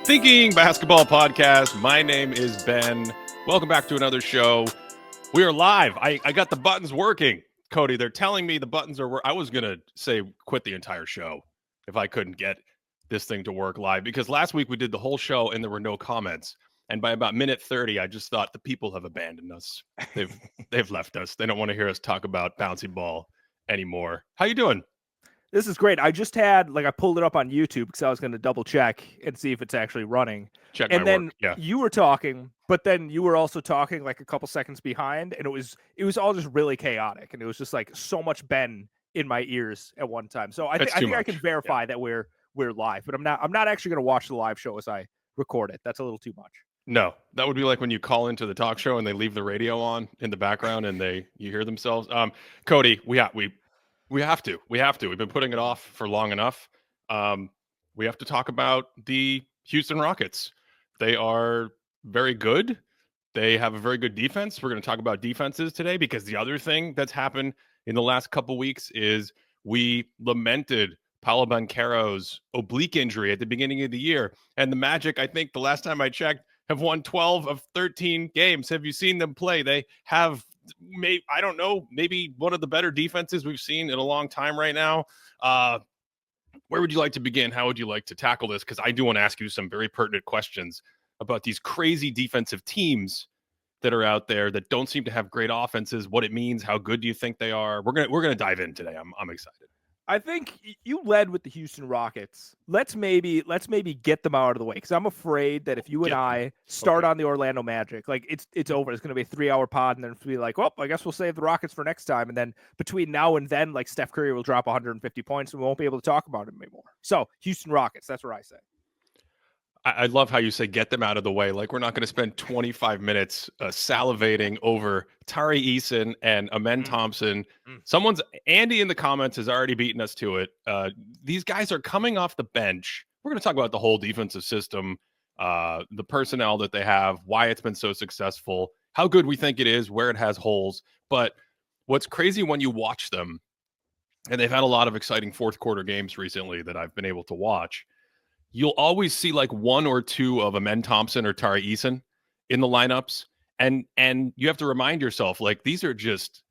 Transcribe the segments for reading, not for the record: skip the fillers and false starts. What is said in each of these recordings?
Thinking Basketball Podcast. My name is Ben. Welcome back to another show. We are live. I got the buttons working. Cody, they're telling me the buttons are I was going to say quit the entire show if I couldn't get this thing to work live, because last week we did the whole show and there were no comments. And by about minute 30, I just thought the people have abandoned us. They've left us. They don't want to hear us talk about bouncy ball anymore. How you doing? This is great. I just had, I pulled it up on YouTube because I was going to double check and see if it's actually running. Check and my then work. Yeah. You were talking, but then you were also talking like a couple seconds behind, and it was all just really chaotic, and it was just like so much Ben in my ears at one time. So I think I can verify that we're live, but I'm not actually going to watch the live show as I record it. That's a little too much. No, that would be like when you call into the talk show and they leave the radio on in the background and you hear themselves. Cody, we have to. We've been putting it off for long enough. We have to talk about the Houston Rockets. They are very good. They have a very good defense. We're going to talk about defenses today, because the other thing that's happened in the last couple weeks is we lamented Paolo Banchero's oblique injury at the beginning of the year. And the Magic, I think the last time I checked, have won 12 of 13 games. Have you seen them play? They have, maybe one of the better defenses we've seen in a long time right now. Where would you like to begin? How would you like to tackle this? Because I do want to ask you some very pertinent questions about these crazy defensive teams that are out there that don't seem to have great offenses, what it means, how good do you think they are? We're gonna dive in today. I'm excited. I think you led with the Houston Rockets. Let's maybe get them out of the way, because I'm afraid that if you and I start on the Orlando Magic, like it's over. It's going to be a 3-hour pod, and then it's going to be like, well, I guess we'll save the Rockets for next time. And then between now and then, like Steph Curry will drop 150 points, and we won't be able to talk about him anymore. So Houston Rockets, that's what I say. I love how you say get them out of the way. Like, we're not going to spend 25 minutes salivating over Tari Eason and Amen Thompson. Andy in the comments has already beaten us to it. These guys are coming off the bench. We're going to talk about the whole defensive system, the personnel that they have, why it's been so successful, how good we think it is, where it has holes. But what's crazy when you watch them, and they've had a lot of exciting fourth quarter games recently that I've been able to watch, you'll always see like one or two of Amen Thompson or Tari Eason in the lineups. And you have to remind yourself, like, these are just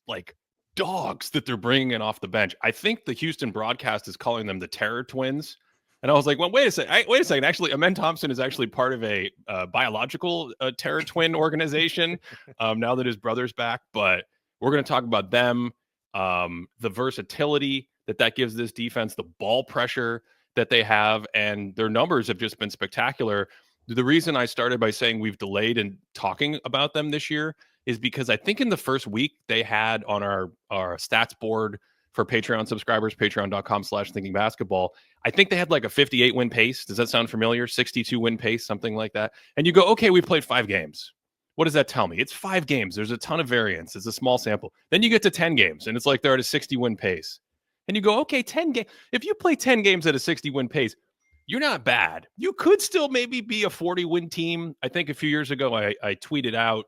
like dogs that they're bringing in off the bench. I think the Houston broadcast is calling them the Terror Twins. And I was like, well, wait a second. Actually, Amen Thompson is actually part of a biological terror twin organization now that his brother's back. But we're going to talk about them, the versatility that gives this defense, the ball pressure that they have, and their numbers have just been spectacular. The reason I started by saying we've delayed in talking about them this year is because I think in the first week they had on our stats board for Patreon subscribers, patreon.com/thinkingbasketball, I think they had like a 58 win pace. Does that sound familiar? 62 win pace, something like that. And you go, okay, we've played 5 games. What does that tell me? It's 5 games. There's a ton of variance. It's a small sample. Then you get to 10 games and it's like they're at a 60 win pace. And you go, okay, 10 games. If you play 10 games at a 60-win pace, you're not bad. You could still maybe be a 40-win team. I think a few years ago, I tweeted out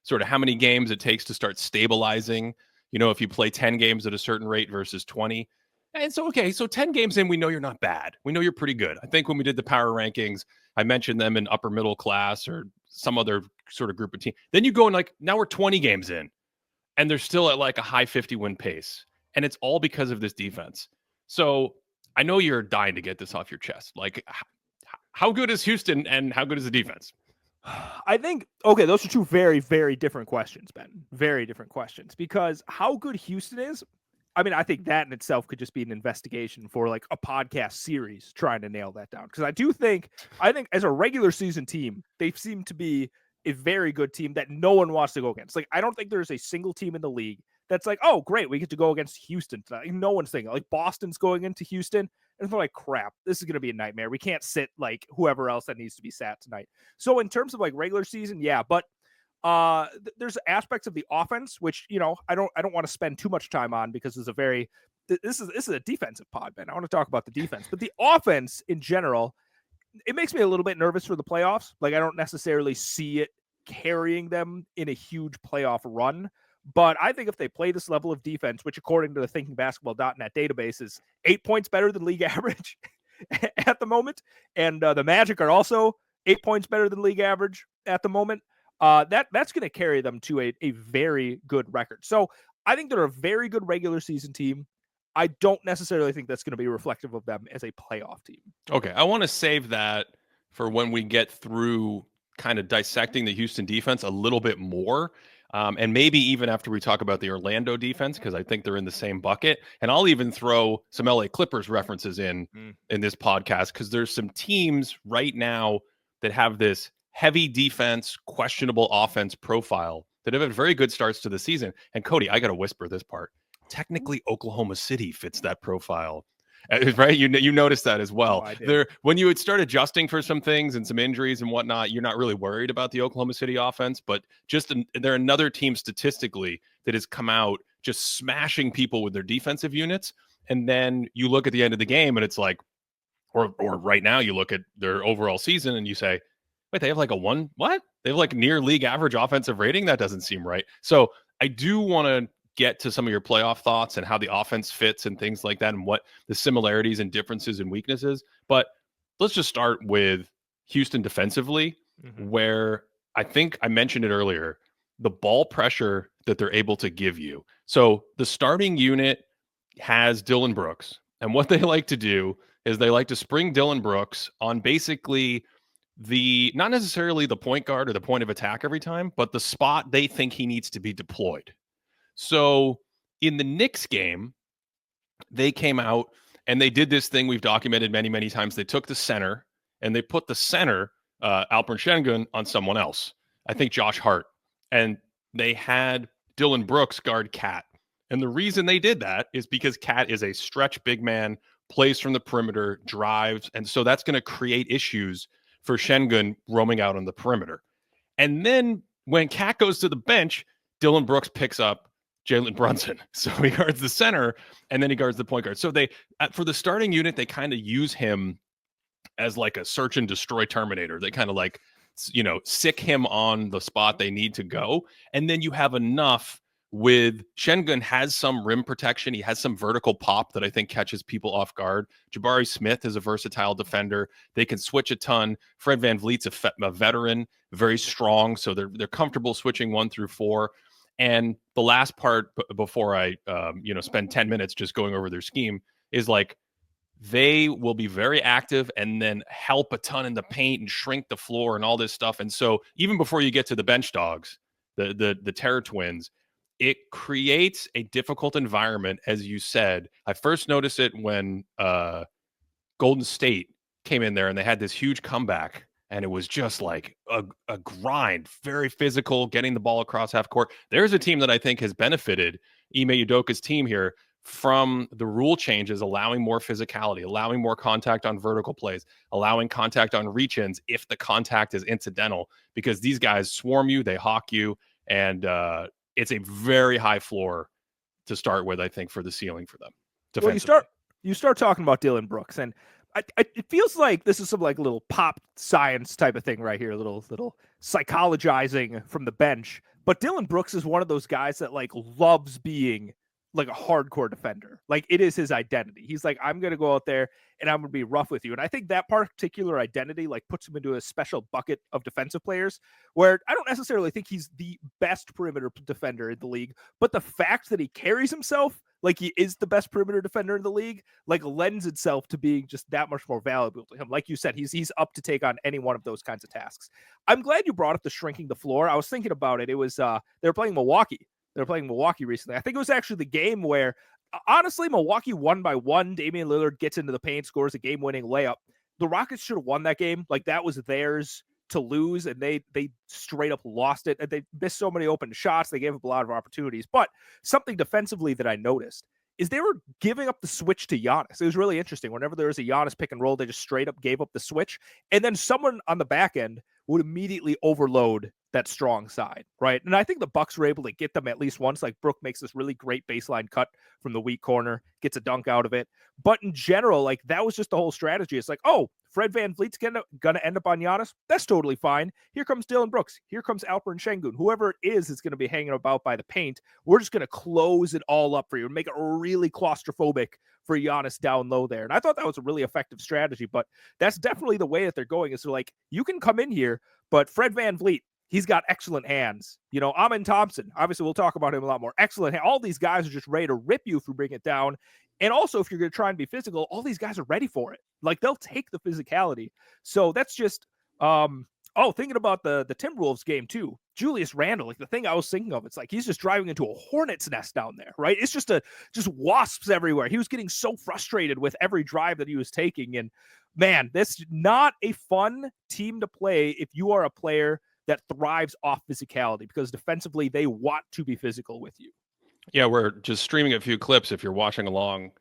sort of how many games it takes to start stabilizing. You know, if you play 10 games at a certain rate versus 20. And so, okay, so 10 games in, we know you're not bad. We know you're pretty good. I think when we did the power rankings, I mentioned them in upper middle class or some other sort of group of teams. Then you go and like, now we're 20 games in, and they're still at like a high 50-win pace. And it's all because of this defense. So I know you're dying to get this off your chest. Like, how good is Houston and how good is the defense? I think, okay, those are two very, very different questions, Ben. Very different questions. Because how good Houston is, I mean, I think that in itself could just be an investigation for like a podcast series trying to nail that down. Because I think as a regular season team, they seem to be a very good team that no one wants to go against. Like, I don't think there's a single team in the league that's like, oh, great, we get to go against Houston tonight. No one's thinking, like, Boston's going into Houston, and they're like, crap, this is going to be a nightmare. We can't sit, like, whoever else that needs to be sat tonight. So in terms of, like, regular season, yeah, but there's aspects of the offense, which, you know, I don't want to spend too much time on because it's this is a defensive pod, Ben. I want to talk about the defense. But the offense in general, it makes me a little bit nervous for the playoffs. Like, I don't necessarily see it carrying them in a huge playoff run. But I think if they play this level of defense, which according to the thinkingbasketball.net database is 8 points better than league average, at the moment. And the Magic are also 8 points better than league average at the moment. That's going to carry them to a very good record. So I think they're a very good regular season team. I don't necessarily think that's going to be reflective of them as a playoff team. Okay, I want to save that for when we get through kind of dissecting the Houston defense a little bit more. And maybe even after we talk about the Orlando defense, because I think they're in the same bucket. And I'll even throw some LA Clippers references in this podcast, because there's some teams right now that have this heavy defense, questionable offense profile that have had very good starts to the season. And Cody, I got to whisper this part. Technically, Oklahoma City fits that profile. Right, you noticed that as well. There, when you would start adjusting for some things and some injuries and whatnot, you're not really worried about the Oklahoma City offense. But they're another team statistically that has come out just smashing people with their defensive units. And then you look at the end of the game, and it's like, or right now you look at their overall season, and you say, wait, they have like a one what? They have like near league average offensive rating. That doesn't seem right. So I do want to get to some of your playoff thoughts and how the offense fits and things like that, and what the similarities and differences and weaknesses. But let's just start with Houston defensively, where I think I mentioned it earlier, the ball pressure that they're able to give you. So the starting unit has Dillon Brooks, and what they like to do is they like to spring Dillon Brooks on basically not necessarily the point guard or the point of attack every time, but the spot they think he needs to be deployed. So in the Knicks game, they came out and they did this thing we've documented many, many times. They took the center and they put the center, Alperen Sengun, on someone else. I think Josh Hart. And they had Dillon Brooks guard Cat. And the reason they did that is because Cat is a stretch big man, plays from the perimeter, drives. And so that's going to create issues for Sengun roaming out on the perimeter. And then when Cat goes to the bench, Dillon Brooks picks up Jalen Brunson. So he guards the center and then he guards the point guard. So they, for the starting unit, they kind of use him as like a search and destroy Terminator. They kind of like, sick him on the spot they need to go. And then you have enough with Sengun has some rim protection. He has some vertical pop that I think catches people off guard. Jabari Smith is a versatile defender. They can switch a ton. Fred VanVleet's a veteran, very strong. So they're comfortable switching 1 through 4. And the last part before I, spend 10 minutes just going over their scheme is like, they will be very active and then help a ton in the paint and shrink the floor and all this stuff. And so even before you get to the bench dogs, the Terror Twins, it creates a difficult environment. As you said, I first noticed it when Golden State came in there and they had this huge comeback. And it was just like a grind, very physical, getting the ball across half court. There's a team that I think has benefited, Ime Udoka's team here, from the rule changes, allowing more physicality, allowing more contact on vertical plays, allowing contact on reach-ins if the contact is incidental, because these guys swarm you, they hawk you, and it's a very high floor to start with, I think, for the ceiling for them. Well, you start talking about Dillon Brooks, and it feels like this is some like little pop science type of thing right here, little psychologizing from the bench. But Dillon Brooks is one of those guys that like loves being like a hardcore defender. Like it is his identity. He's like, I'm going to go out there and I'm going to be rough with you. And I think that particular identity like puts him into a special bucket of defensive players where I don't necessarily think he's the best perimeter defender in the league, but the fact that he carries himself like he is the best perimeter defender in the league, like lends itself to being just that much more valuable to him. Like you said, he's up to take on any one of those kinds of tasks. I'm glad you brought up the shrinking the floor. I was thinking about it. It was they were playing Milwaukee. They were playing Milwaukee recently. I think it was actually the game where, honestly, Milwaukee won by 1. Damian Lillard gets into the paint, scores a game-winning layup. The Rockets should have won that game. Like that was theirs to lose, and they straight up lost it. And they missed so many open shots. They gave up a lot of opportunities. But something defensively that I noticed is they were giving up the switch to Giannis. It was really interesting. Whenever there was a Giannis pick and roll, they just straight up gave up the switch. And then someone on the back end would immediately overload that strong side, right? And I think the Bucks were able to get them at least once. Like Brook makes this really great baseline cut from the weak corner, gets a dunk out of it. But in general, like that was just the whole strategy. It's like, oh, Fred VanVleet's going to end up on Giannis. That's totally fine. Here comes Dylan Brooks. Here comes Alperen Sengun. Whoever it is going to be hanging about by the paint. We're just going to close it all up for you and make it really claustrophobic for Giannis down low there. And I thought that was a really effective strategy, but that's definitely the way that they're going. Is they're like, you can come in here, but Fred VanVleet, he's got excellent hands. Amen Thompson, obviously we'll talk about him a lot more. Excellent. All these guys are just ready to rip you if you bring it down. And also, if you're going to try and be physical, all these guys are ready for it. Like, they'll take the physicality. So that's just, thinking about the Timberwolves game too. Julius Randle, like the thing I was thinking of, it's like he's just driving into a hornet's nest down there, right? It's just wasps everywhere. He was getting so frustrated with every drive that he was taking. And man, that's not a fun team to play if you are a player that thrives off physicality, because defensively they want to be physical with you. Yeah, we're just streaming a few clips if you're watching along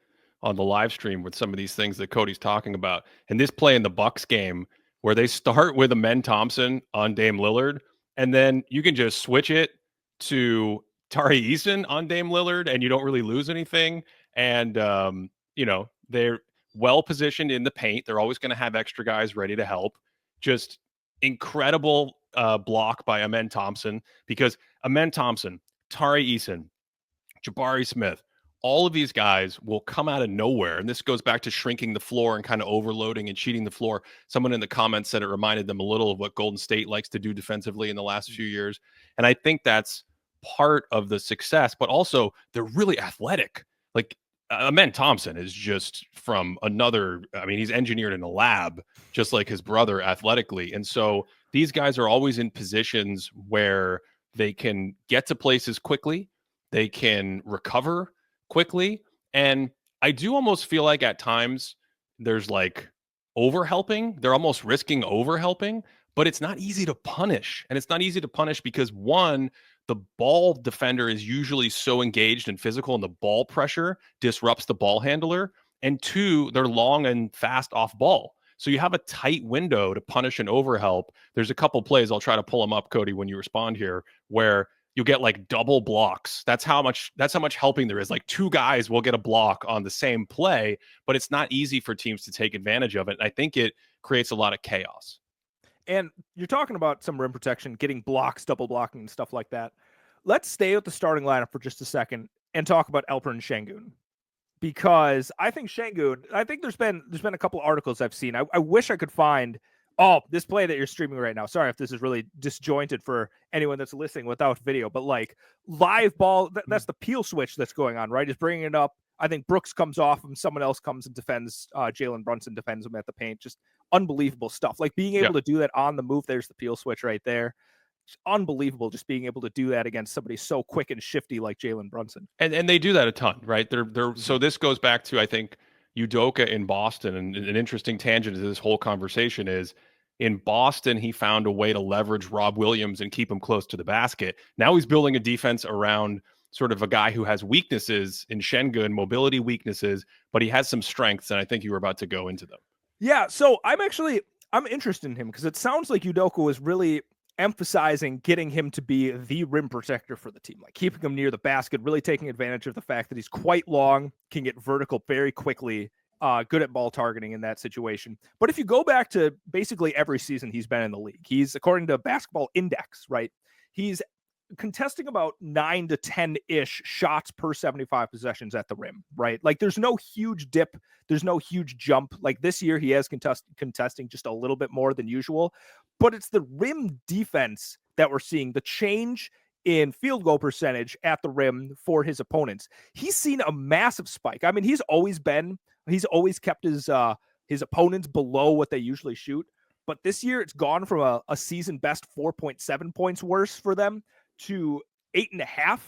on the live stream with some of these things that Cody's talking about. And this play in the Bucks game where they start with Amen Thompson on Dame Lillard, and then you can just switch it to Tari Eason on Dame Lillard, and you don't really lose anything. And, they're well positioned in the paint. They're always going to have extra guys ready to help. Just incredible block by Amen Thompson, because Amen Thompson, Tari Eason, Jabari Smith, all of these guys will come out of nowhere. And this goes back to shrinking the floor and kind of overloading and cheating the floor. Someone in the comments said it reminded them a little of what Golden State likes to do defensively in the last few years. And I think that's part of the success, but also they're really athletic. Like, Amen Thompson is just from another, he's engineered in a lab, just like his brother athletically. And so these guys are always in positions where they can get to places quickly. They can recover quickly. And I do almost feel like at times there's like overhelping. They're almost risking overhelping, but it's not easy to punish. And it's not easy to punish because, one, the ball defender is usually so engaged and physical, and the ball pressure disrupts the ball handler. And two, they're long and fast off ball. So you have a tight window to punish an overhelp. There's a couple plays, I'll try to pull them up, Cody, when you respond here, where you get like double blocks. That's how much helping there is. Like, two guys will get a block on the same play, but it's not easy for teams to take advantage of it. And I think it creates a lot of chaos. And you're talking about some rim protection, getting blocks, double blocking, and stuff like that. Let's stay with the starting lineup for just a second and talk about Alperen Sengun, because I think there's been a couple articles I've seen. I wish I could find this play that you're streaming right now. Sorry if this is really disjointed for anyone that's listening without video, but like live ball, that's the peel switch that's going on, right? Is bringing it up. I think Brooks comes off him. Someone else comes and defends. Jalen Brunson defends him at the paint. Just unbelievable stuff. Like, being able to do that on the move. There's the peel switch right there. It's unbelievable just being able to do that against somebody so quick and shifty like Jalen Brunson. And they do that a ton, right? So this goes back to, I think, Udoka in Boston. And an interesting tangent to this whole conversation is, in Boston, he found a way to leverage Rob Williams and keep him close to the basket. Now he's building a defense around sort of a guy who has weaknesses in Sengun, mobility weaknesses, but he has some strengths, and I think you were about to go into them. Yeah, so I'm interested in him because it sounds like Udoka was really emphasizing getting him to be the rim protector for the team, like keeping him near the basket, really taking advantage of the fact that he's quite long, can get vertical very quickly, good at ball targeting in that situation. But if you go back to basically every season he's been in the league, he's, according to Basketball Index, right, he's contesting about 9 to 10-ish shots per 75 possessions at the rim, right? Like, there's no huge dip. There's no huge jump. Like, this year he has contesting just a little bit more than usual, but it's the rim defense that we're seeing, the change in field goal percentage at the rim for his opponents. He's seen a massive spike. I mean, he's always kept his opponents below what they usually shoot. But this year it's gone from a season best 4.7 points worse for them to 8.5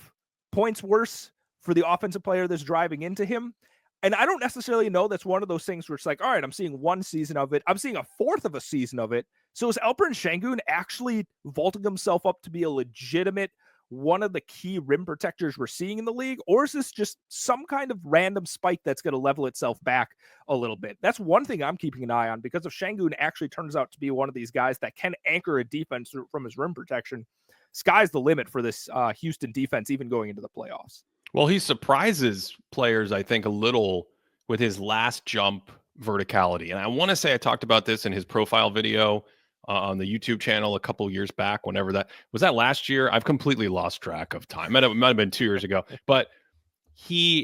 points worse for the offensive player that's driving into him. And I don't necessarily know that's one of those things where it's like, all right, I'm seeing one season of it. I'm seeing a fourth of a season of it. So is Alperen Sengun actually vaulting himself up to be a legitimate, one of the key rim protectors we're seeing in the league? Or is this just some kind of random spike that's going to level itself back a little bit? That's one thing I'm keeping an eye on, because if Sengun actually turns out to be one of these guys that can anchor a defense from his rim protection, sky's the limit for this Houston defense, even going into the playoffs. Well, he surprises players, I think, a little with his last jump verticality. And I want to say I talked about this in his profile video on the YouTube channel a couple years back. Whenever that was, that last year, I've completely lost track of time. It might have been 2 years ago, but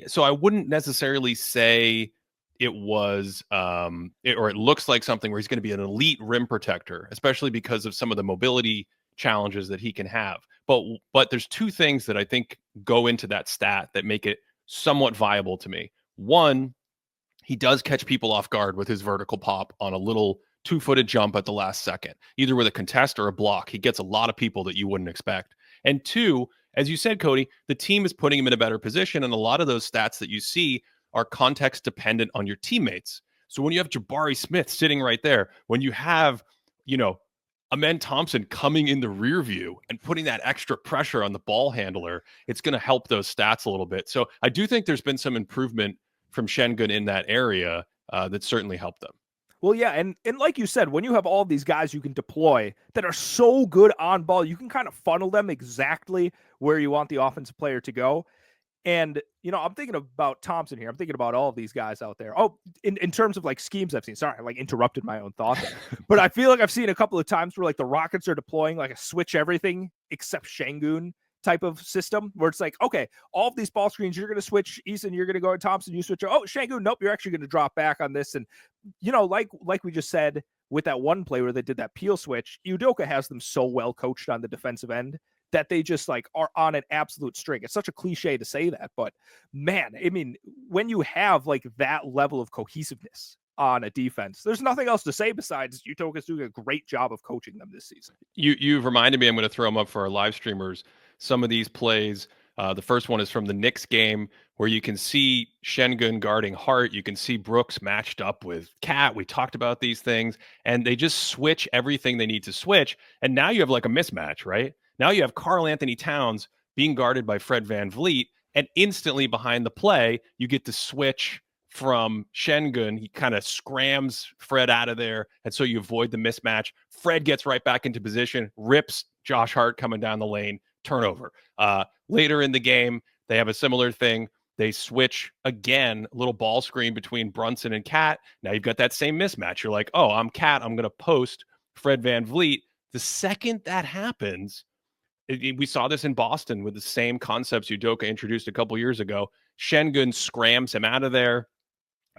so I wouldn't necessarily say it was or it looks like something where he's going to be an elite rim protector, especially because of some of the mobility challenges that he can have. But there's two things that I think go into that stat that make it somewhat viable to me. One, he does catch people off guard with his vertical pop on a little two-footed jump at the last second, either with a contest or a block. He gets a lot of people that you wouldn't expect. And two, as you said, Cody, the team is putting him in a better position. And a lot of those stats that you see are context dependent on your teammates. So when you have Jabari Smith sitting right there, when you have, Amen Thompson coming in the rear view and putting that extra pressure on the ball handler, it's going to help those stats a little bit. So I do think there's been some improvement from Sengun in that area that certainly helped them. Well, yeah, and like you said, when you have all these guys you can deploy that are so good on ball, you can kind of funnel them exactly where you want the offensive player to go. And, I'm thinking about Thompson here. I'm thinking about all of these guys out there. Oh, in terms of like schemes I've seen. Sorry, I interrupted my own thought there. But I feel like I've seen a couple of times where like the Rockets are deploying like a switch everything except Sengun type of system where it's like, okay, all of these ball screens, you're going to switch Eason, you're going to go to Thompson, you switch. Oh, Sengun, nope, you're actually going to drop back on this. And, like we just said with that one play where they did that peel switch, Udoka has them so well coached on the defensive end that they just like are on an absolute string. It's such a cliche to say that, but man, I mean, when you have like that level of cohesiveness on a defense, there's nothing else to say besides Udoka's doing a great job of coaching them this season. You've reminded me, I'm going to throw them up for our live streamers. Some of these plays, the first one is from the Knicks game where you can see Sengun guarding Hart. You can see Brooks matched up with Cat. We talked about these things, and they just switch everything they need to switch. And now you have like a mismatch, right? Now you have Karl Anthony Towns being guarded by Fred VanVleet, and instantly behind the play, you get to switch from Sengun. He kind of scrams Fred out of there, and so you avoid the mismatch. Fred gets right back into position, rips Josh Hart coming down the lane, turnover. Later in the game, they have a similar thing. They switch again, a little ball screen between Brunson and Cat. Now you've got that same mismatch. You're like, oh, I'm Cat. I'm going to post Fred VanVleet. The second that happens, we saw this in Boston with the same concepts Udoka introduced a couple years ago. Sengun scrams him out of there.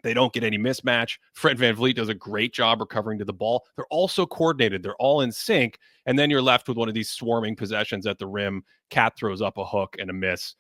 They don't get any mismatch. Fred VanVleet does a great job recovering to the ball. They're all so coordinated. They're all in sync. And then you're left with one of these swarming possessions at the rim. Cat throws up a hook and a miss.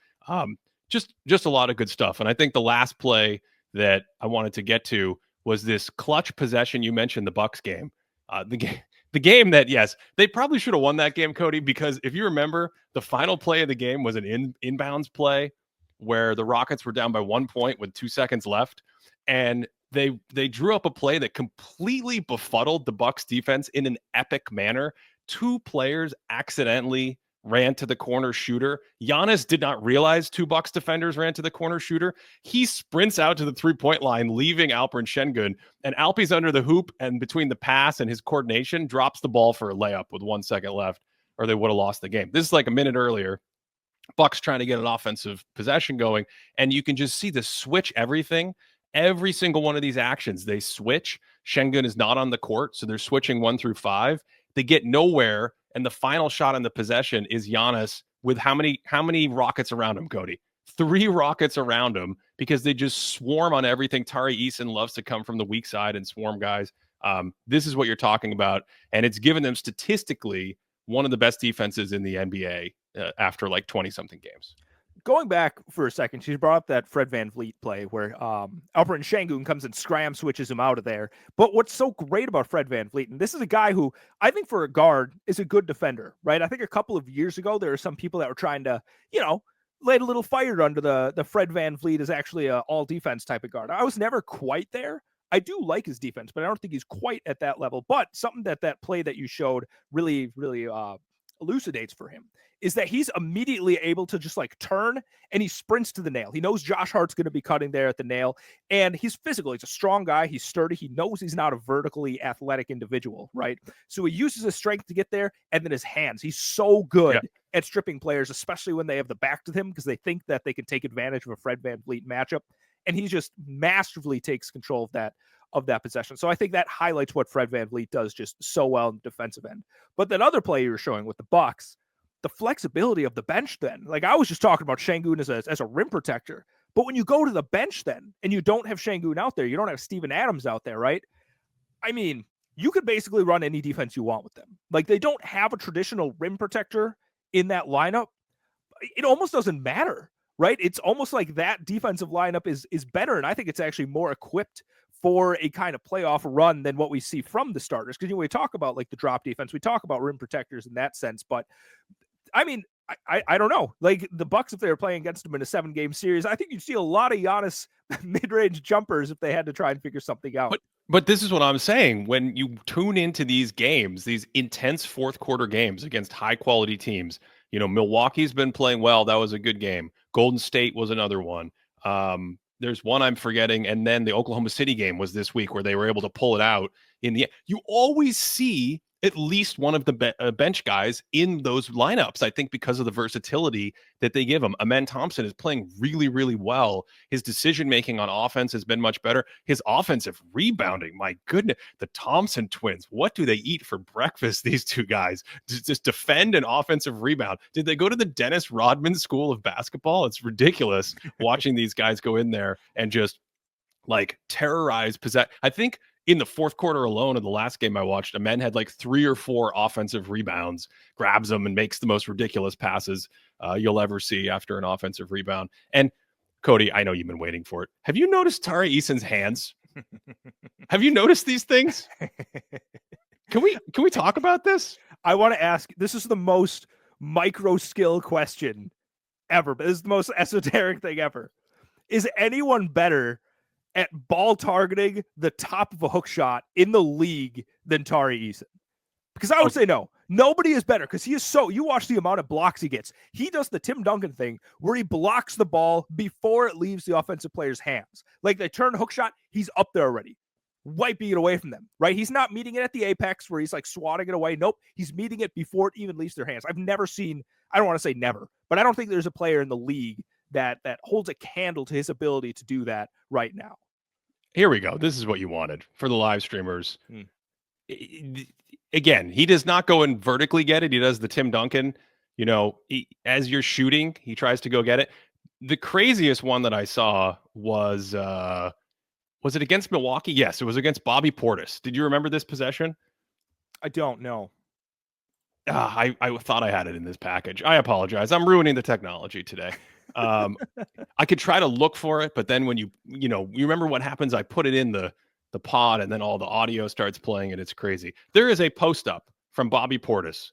Just a lot of good stuff. And I think the last play that I wanted to get to was this clutch possession. You mentioned the Bucks game. The game that, yes, they probably should have won that game, Cody, because if you remember, the final play of the game was an inbounds play where the Rockets were down by 1 point with 2 seconds left. And they drew up a play that completely befuddled the Bucks defense in an epic manner. 2 players accidentally ran to the corner shooter. Giannis did not realize 2 Bucks defenders ran to the corner shooter. He sprints out to the 3-point line, leaving Alperen Sengun, and Alpe's under the hoop, and between the pass and his coordination, drops the ball for a layup with 1 second left, or they would have lost the game. This is like a minute earlier. Bucks trying to get an offensive possession going, and you can just see the switch everything. Every single one of these actions, they switch. Sengun is not on the court, so they're switching 1 through 5. They get nowhere, and the final shot on the possession is Giannis with how many rockets around him, Cody? 3 rockets around him because they just swarm on everything. Tari Eason loves to come from the weak side and swarm guys. This is what you're talking about, and it's given them statistically one of the best defenses in the NBA after like 20-something games. Going back for a second, she brought up that Fred VanVleet play where Alperen Sengun comes and scram switches him out of there. But what's so great about Fred VanVleet, and this is a guy who I think for a guard is a good defender, right? I think a couple of years ago, there were some people that were trying to, light a little fire under the Fred VanVleet is actually a all defense type of guard. I was never quite there. I do like his defense, but I don't think he's quite at that level. But something that play that you showed really, really elucidates for him is that he's immediately able to just like turn and he sprints to the nail. He knows Josh Hart's going to be cutting there at the nail, and he's physical. He's a strong guy. He's sturdy. He knows he's not a vertically athletic individual, right? So he uses his strength to get there, and then his hands. He's so good at stripping players, especially when they have the back to him because they think that they can take advantage of a Fred VanVleet matchup. And he just masterfully takes control of that. of that possession. So I think that highlights what Fred VanVleet does just so well in the defensive end. But that other play you're showing with the Bucks, the flexibility of the bench then. Like I was just talking about Sengun as a rim protector. But when you go to the bench then, and you don't have Sengun out there, you don't have Steven Adams out there, right? I mean, you could basically run any defense you want with them. Like they don't have a traditional rim protector in that lineup. It almost doesn't matter, right? It's almost like that defensive lineup is better, and I think it's actually more equipped for a kind of playoff run than what we see from the starters. Because we talk about like the drop defense, we talk about rim protectors in that sense, but I mean, I don't know. Like the Bucks, if they were playing against them in a 7-game series, I think you'd see a lot of Giannis mid-range jumpers if they had to try and figure something out. But this is what I'm saying. When you tune into these games, these intense fourth quarter games against high quality teams, Milwaukee's been playing well. That was a good game. Golden State was another one. There's one I'm forgetting. And then the Oklahoma City game was this week where they were able to pull it out in the, you always see at least one of the bench guys in those lineups, I think, because of the versatility that they give him. Amen Thompson is playing really, really well. His decision-making on offense has been much better. His offensive rebounding, my goodness, the Thompson twins, what do they eat for breakfast, these two guys? Just defend an offensive rebound. Did they go to the Dennis Rodman School of Basketball? It's ridiculous watching these guys go in there and just like terrorize possess. I think in the fourth quarter alone of the last game I watched, Amen had like 3 or 4 offensive rebounds, grabs them and makes the most ridiculous passes you'll ever see after an offensive rebound. And Cody, I know you've been waiting for it. Have you noticed Tari Eason's hands? Have you noticed these things? Can we talk about this? I want to ask, this is the most micro skill question ever, but this is the most esoteric thing ever. Is anyone better at ball targeting the top of a hook shot in the league than Tari Eason? Because I would say no. Nobody is better because he is so, you watch the amount of blocks he gets. He does the Tim Duncan thing where he blocks the ball before it leaves the offensive player's hands. Like they turn a hook shot, he's up there already, wiping it away from them, right? He's not meeting it at the apex where he's like swatting it away. Nope. He's meeting it before it even leaves their hands. I've never seen, I don't want to say never, but I don't think there's a player in the league that holds a candle to his ability to do that right now. Here we go. This is what you wanted for the live streamers. Again, he does not go and vertically get it. He does the Tim Duncan, as you're shooting, he tries to go get it. The craziest one that I saw was it against Milwaukee? Yes, it was against Bobby Portis. Did you remember this possession? I don't know. I thought I had it in this package. I apologize. I'm ruining the technology today. I could try to look for it, but then when you remember what happens, I put it in the pod and then all the audio starts playing and it's crazy. There is a post up from Bobby Portis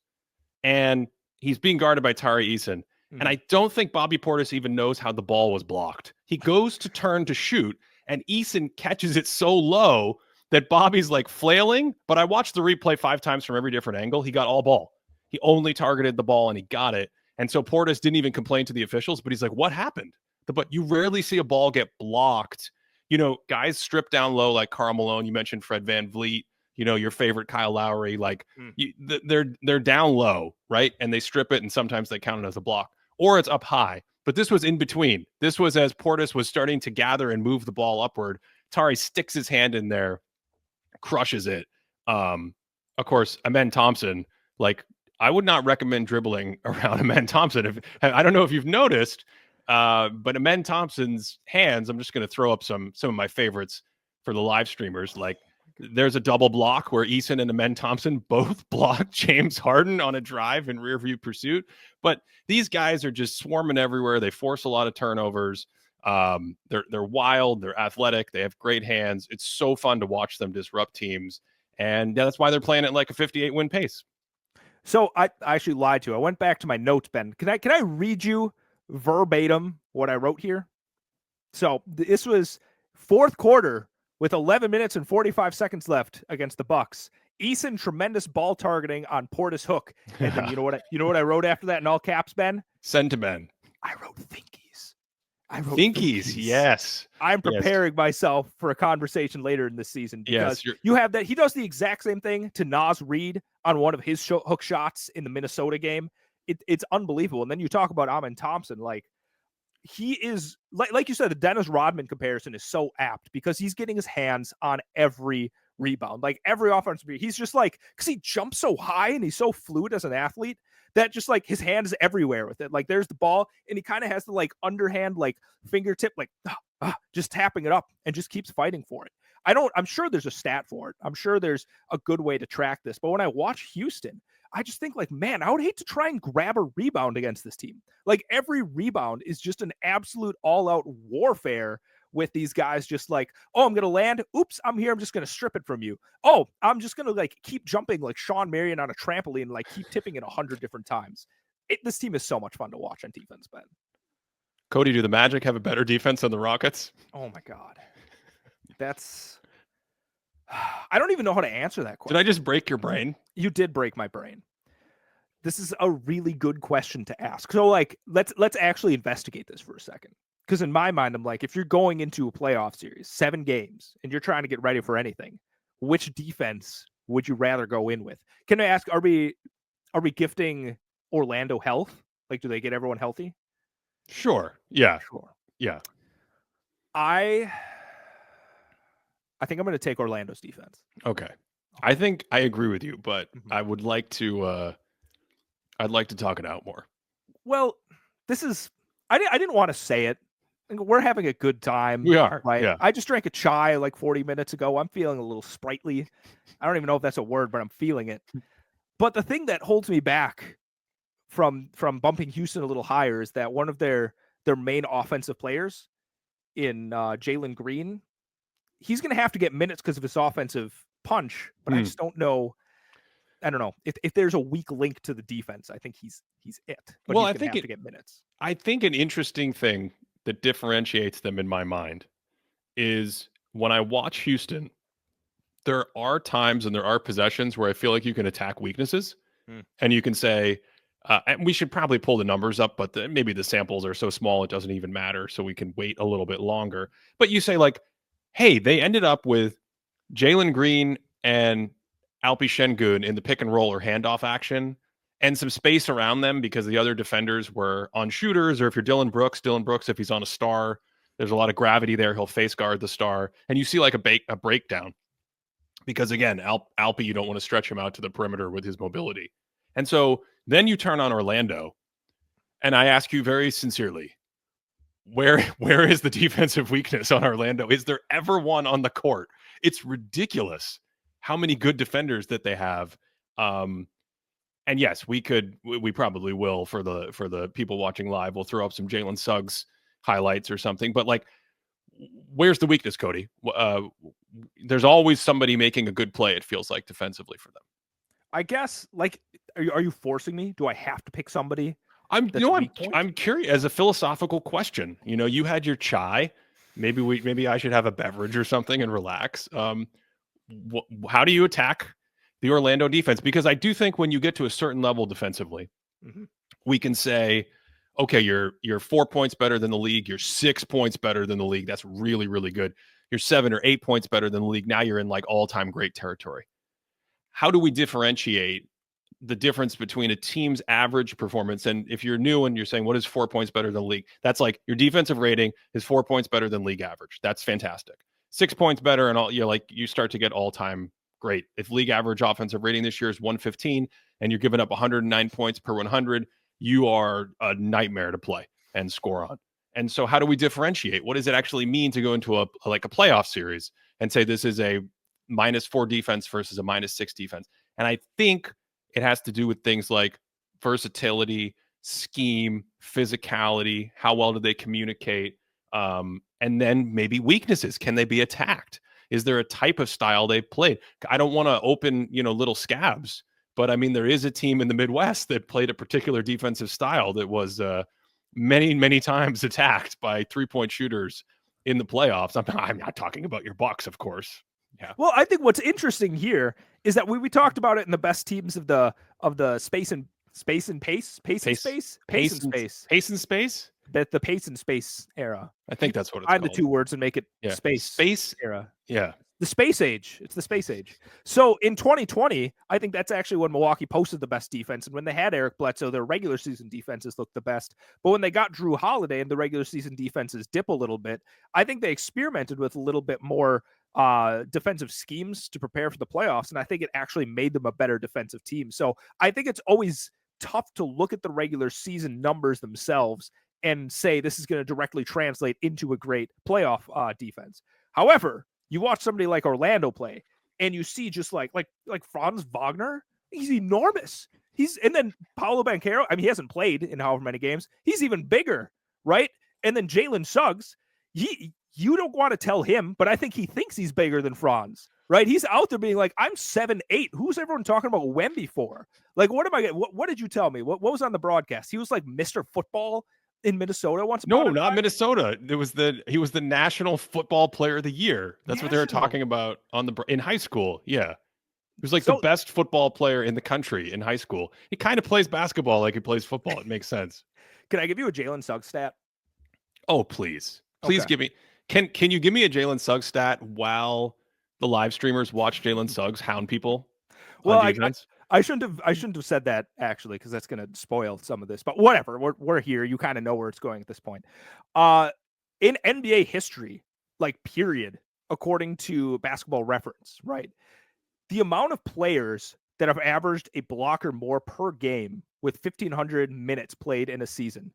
and he's being guarded by Tari Eason. And I don't think Bobby Portis even knows how the ball was blocked. He goes to turn to shoot and Eason catches it so low that Bobby's like flailing, but I watched the replay 5 times from every different angle. He got all ball. He only targeted the ball and he got it. And so Portis didn't even complain to the officials, but he's like, what happened? But you rarely see a ball get blocked. Guys strip down low like Karl Malone. You mentioned Fred VanVleet, your favorite Kyle Lowry. Like they're down low, right? And they strip it and sometimes they count it as a block or it's up high. But this was in between. This was as Portis was starting to gather and move the ball upward. Tari sticks his hand in there, crushes it. Of course, Amen Thompson, like, I would not recommend dribbling around Amen Thompson. I don't know if you've noticed, but Amen Thompson's hands, I'm just going to throw up some of my favorites for the live streamers. Like there's a double block where Eason and Amen Thompson both block James Harden on a drive in rear view pursuit. But these guys are just swarming everywhere. They force a lot of turnovers. They're wild. They're athletic. They have great hands. It's so fun to watch them disrupt teams. And that's why they're playing at like a 58 win pace. So I actually lied to you. I went back to my notes, Ben. Can I read you verbatim what I wrote here? So this was fourth quarter with 11 minutes and 45 seconds left against the Bucks. Eason tremendous ball targeting on Portis hook. And then you know what I wrote after that in all caps, Ben? Send to Ben. I wrote thinkies. Thinkies, yes. I'm preparing myself for a conversation later in this season because you have that. He does the exact same thing to Naz Reid on one of his hook shots in the Minnesota game. It's unbelievable. And then you talk about Amen Thompson. Like, he is like you said, the Dennis Rodman comparison is so apt because he's getting his hands on every rebound, like every offensive rebound. He's just like, because he jumps so high and he's so fluid as an athlete that just like his hand is everywhere with it. Like there's the ball and he kind of has the like underhand, like fingertip, like just tapping it up and just keeps fighting for it. I'm sure there's a stat for it. I'm sure there's a good way to track this. But when I watch Houston, I just think like, man, I would hate to try and grab a rebound against this team. Like every rebound is just an absolute all-out warfare with these guys just like, oh, I'm going to land. Oops, I'm here. I'm just going to strip it from you. Oh, I'm just going to like keep jumping like Sean Marion on a trampoline and like keep tipping it 100 different times. This team is so much fun to watch on defense, Ben. Cody, do the Magic have a better defense than the Rockets? Oh my God. I don't even know how to answer that question. Did I just break your brain? You did break my brain. This is a really good question to ask. So like, let's actually investigate this for a second. Because in my mind, I'm like, if you're going into a playoff series, 7 games, and you're trying to get ready for anything, which defense would you rather go in with? Can I ask, are we gifting Orlando health? Like, do they get everyone healthy? Sure. Yeah. Sure. Yeah. I think I'm going to take Orlando's defense. Okay. I think I agree with you, but I would like to I'd like to talk it out more. Well, this is I didn't want to say it. We're having a good time. We are. Right? Yeah. I just drank a chai like 40 minutes ago. I'm feeling a little sprightly. I don't even know if that's a word, but I'm feeling it. But the thing that holds me back from bumping Houston a little higher is that one of their main offensive players in Jalen Green, he's going to have to get minutes because of his offensive punch. But I just don't know. I don't know if there's a weak link to the defense. I think he's it. But well, he's I think have to get minutes. I think an interesting thing that differentiates them in my mind is when I watch Houston, there are times and there are possessions where I feel like you can attack weaknesses and you can say, and we should probably pull the numbers up, but maybe the samples are so small it doesn't even matter. So we can wait a little bit longer. But you say like, hey, they ended up with Jalen Green and Alpi Sengun in the pick and roll or handoff action and some space around them because the other defenders were on shooters. Or if you're Dylan Brooks, if he's on a star, there's a lot of gravity there. He'll face guard the star. And you see like a breakdown because, again, Alpi, you don't want to stretch him out to the perimeter with his mobility. And so then you turn on Orlando. And I ask you very sincerely, where is the defensive weakness on Orlando? Is there ever one on the court? It's ridiculous how many good defenders that they have. And yes, we probably will for the people watching live. We'll throw up some Jalen Suggs highlights or something. But like, where's the weakness, Cody? There's always somebody making a good play. It feels like defensively for them. I guess. Like, are you forcing me? Do I have to pick somebody? I'm curious as a philosophical question. You know, you had your chai. Maybe I should have a beverage or something and relax. How do you attack the Orlando defense? Because I do think when you get to a certain level defensively, we can say, okay, you're 4 points better than the league. You're 6 points better than the league. That's really, really good. You're 7 or 8 points better than the league. Now you're in like all-time great territory. How do we differentiate the difference between a team's average performance? And if you're new and you're saying, what is 4 points better than the league? That's like your defensive rating is 4 points better than league average. That's fantastic. 6 points better, and all you start to get all-time great. If league average offensive rating this year is 115 and you're giving up 109 points per 100, you are a nightmare to play and score on. And so how do we differentiate? What does it actually mean to go into a playoff series and say this is a -4 defense versus a -6 defense? And I think it has to do with things like versatility, scheme, physicality, how well do they communicate, and then maybe weaknesses. Can they be attacked? Is there a type of style they played? I don't want to open, little scabs, but I mean, there is a team in the Midwest that played a particular defensive style that was many, many times attacked by 3-point shooters in the playoffs. I'm not talking about your Bucks, of course. Yeah. Well, I think what's interesting here is that we talked about it in the best teams of the space and space. The pace and space era. I think that's what it's Find called. The two words and make it space space era. Yeah. The space age. It's the space age. So in 2020, I think that's actually when Milwaukee posted the best defense. And when they had Eric Bledsoe, their regular season defenses looked the best. But when they got Drew Holiday and the regular season defenses dip a little bit, I think they experimented with a little bit more defensive schemes to prepare for the playoffs. And I think it actually made them a better defensive team. So I think it's always tough to look at the regular season numbers themselves and say this is going to directly translate into a great playoff defense. However, you watch somebody like Orlando play, and you see just like Franz Wagner, he's enormous. And then Paolo Banchero, I mean, he hasn't played in however many games. He's even bigger, right? And then Jalen Suggs, you don't want to tell him, but I think he thinks he's bigger than Franz, right? He's out there being like, I'm 7'8". Who's everyone talking about Wemby for? Like, what did you tell me? What was on the broadcast? He was like Mr. Football in Minnesota once. No, not Minnesota. He was the National Football Player of the Year. That's what they were talking about in high school. Yeah. He was like the best football player in the country in high school. He kind of plays basketball like he plays football. It makes sense. Can I give you a Jalen Suggs stat? Oh, please. Please give me. Can you give me a Jalen Suggs stat while the live streamers watch Jalen Suggs hound people on defense? I shouldn't have said that actually, because that's going to spoil some of this. But whatever, we're here. You kind of know where it's going at this point. In NBA history, like period, according to Basketball Reference, right? The amount of players that have averaged a block or more per game with 1,500 minutes played in a season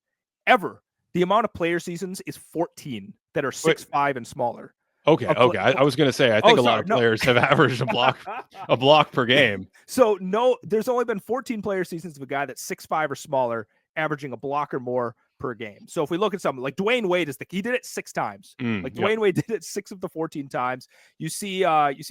ever. The amount of player seasons is 14 that are 6'5" and smaller. Okay. I was going to say, I think a lot of players have averaged a block per game. So no, there's only been 14 player seasons of a guy that's 6'5" or smaller, averaging a block or more per game. So if we look at something like Dwayne Wade, he did it 6 times. Dwayne Wade did it 6 of the 14 times. You see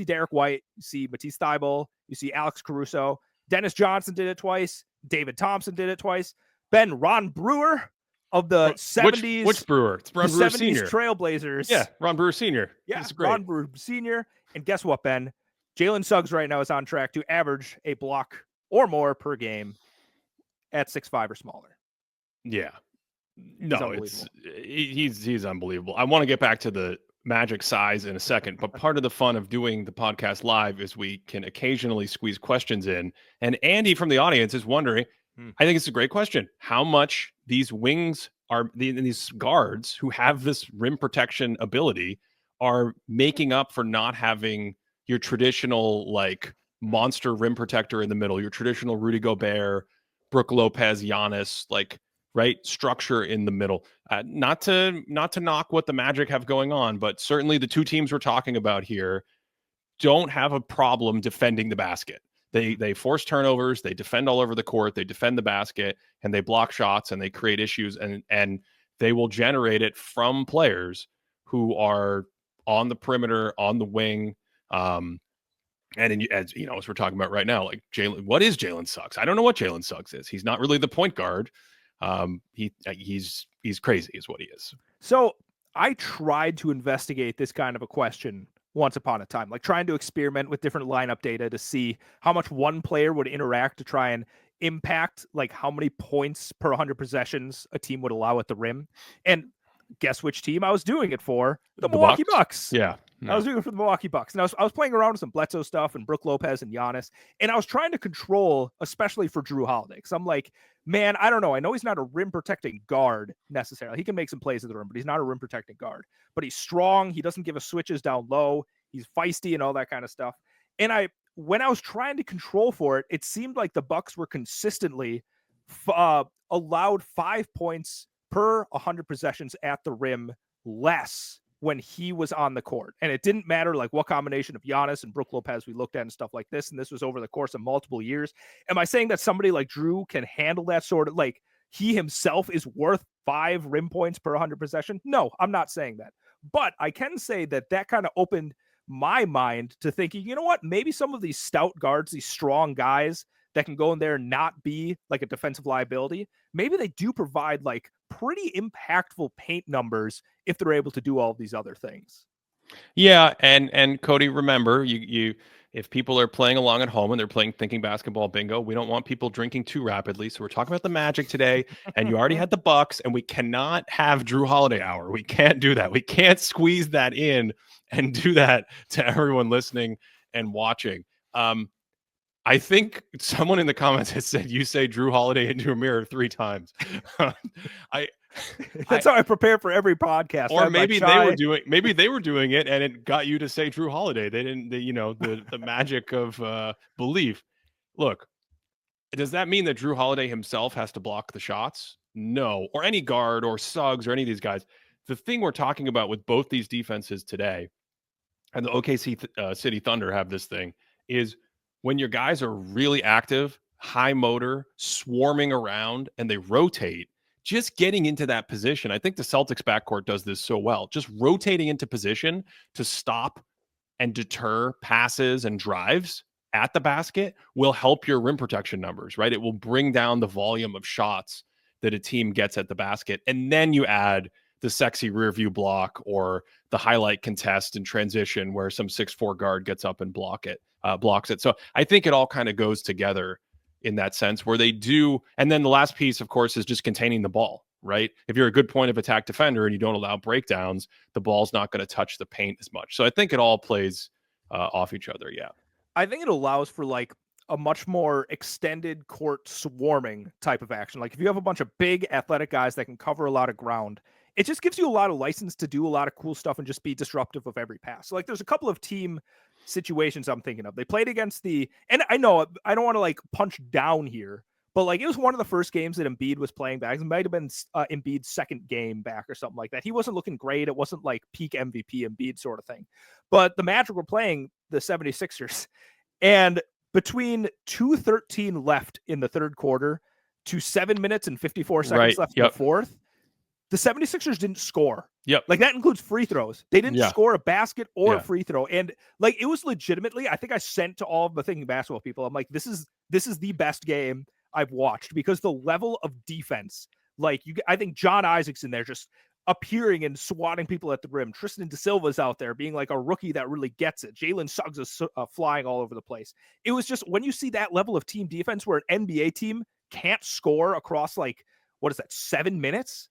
Derek White, you see Matisse Thybulle, you see Alex Caruso, Dennis Johnson did it twice, David Thompson did it twice, Ron Brewer of the 70s. Which Brewer? It's Ron Brewer 70s Sr. Trailblazers. Yeah, Ron Brewer Sr. Yeah, Ron Brewer Sr. And guess what, Ben? Jalen Suggs right now is on track to average a block or more per game at 6'5" or smaller. Yeah. No, he's unbelievable. I want to get back to the Magic size in a second, but part of the fun of doing the podcast live is we can occasionally squeeze questions in. And Andy from the audience is wondering, I think it's a great question, how much these wings these guards who have this rim protection ability are making up for not having your traditional like monster rim protector in the middle, your traditional Rudy Gobert, Brook Lopez, Giannis, like structure in the middle. Not to knock what the Magic have going on, but certainly the two teams we're talking about here don't have a problem defending the basket. They force turnovers, they defend all over the court, they defend the basket, and they block shots, and they create issues, and they will generate it from players who are on the perimeter, on the wing, and as we're talking about right now, like Jalen, what is Jalen Suggs? I don't know what Jalen Suggs is. He's not really the point guard. He's crazy, is what he is. So I tried to investigate this kind of a question once upon a time, like trying to experiment with different lineup data to see how much one player would interact to try and impact like how many points per 100 possessions a team would allow at the rim. And guess which team I was doing it for? The Milwaukee Bucks. Yeah. I was doing it for the Milwaukee Bucks. And I was playing around with some Bledsoe stuff and Brook Lopez and Giannis. And I was trying to control, especially for Drew Holiday. Because I'm like, man, I don't know. I know he's not a rim protecting guard necessarily. He can make some plays at the rim, but he's not a rim protecting guard. But he's strong. He doesn't give us switches down low. He's feisty and all that kind of stuff. And when I was trying to control for it, it seemed like the Bucks were consistently allowed 5 points per 100 possessions at the rim less when he was on the court. And it didn't matter like what combination of Giannis and Brook Lopez we looked at and stuff like this. And this was over the course of multiple years. Am I saying that somebody like Drew can handle that sort of like he himself is worth 5 rim points per 100 possession? No, I'm not saying that. But I can say that kind of opened my mind to thinking, you know what, maybe some of these stout guards, these strong guys that can go in there and not be like a defensive liability, maybe they do provide like pretty impactful paint numbers if they're able to do all of these other things. Yeah, and Cody, remember, you if people are playing along at home and they're playing thinking basketball bingo, we don't want people drinking too rapidly. So we're talking about the Magic today, and you already had the Bucks, and we cannot have Drew Holiday hour. We can't do that. We can't squeeze that in and do that to everyone listening and watching. I think someone in the comments has said you say Drew Holiday into a mirror 3 times. I That's how I prepare for every podcast. or maybe they were doing it and it got you to say Drew Holiday. They didn't, the magic of belief. Look, does that mean that Drew Holiday himself has to block the shots? No, or any guard or Suggs or any of these guys. The thing we're talking about with both these defenses today, and the OKC City Thunder have this thing, is when your guys are really active, high motor, swarming around, and they rotate, just getting into that position. I think the Celtics backcourt does this so well. Just rotating into position to stop and deter passes and drives at the basket will help your rim protection numbers, right? It will bring down the volume of shots that a team gets at the basket. And then you add the sexy rear view block or the highlight contest and transition where some 6'4" guard gets up and blocks it. So I think it all kind of goes together in that sense where they do. And then the last piece, of course, is just containing the ball, right? If you're a good point of attack defender and you don't allow breakdowns, the ball's not going to touch the paint as much. So I think it all plays off each other. Yeah. I think it allows for like a much more extended court swarming type of action. Like if you have a bunch of big athletic guys that can cover a lot of ground, it just gives you a lot of license to do a lot of cool stuff and just be disruptive of every pass. So like there's a couple of team situations I'm thinking of. They played against and I know I don't want to like punch down here, but like it was one of the first games that Embiid was playing back. It might have been Embiid's second game back or something like that. He wasn't looking great. It wasn't like peak MVP Embiid sort of thing. But the Magic were playing the 76ers. And between 2:13 left in the third quarter to 7 minutes and 54 seconds left in the fourth, the 76ers didn't score. Yep. Like that includes free throws. They didn't score a basket or a free throw. And like it was legitimately, I think I sent to all of the thinking basketball people, I'm like, this is the best game I've watched because the level of defense, like I think John Isaac's in there just appearing and swatting people at the rim. Tristan Da Silva's out there being like a rookie that really gets it. Jalen Suggs is flying all over the place. It was just when you see that level of team defense where an NBA team can't score across like, what is that, 7 minutes?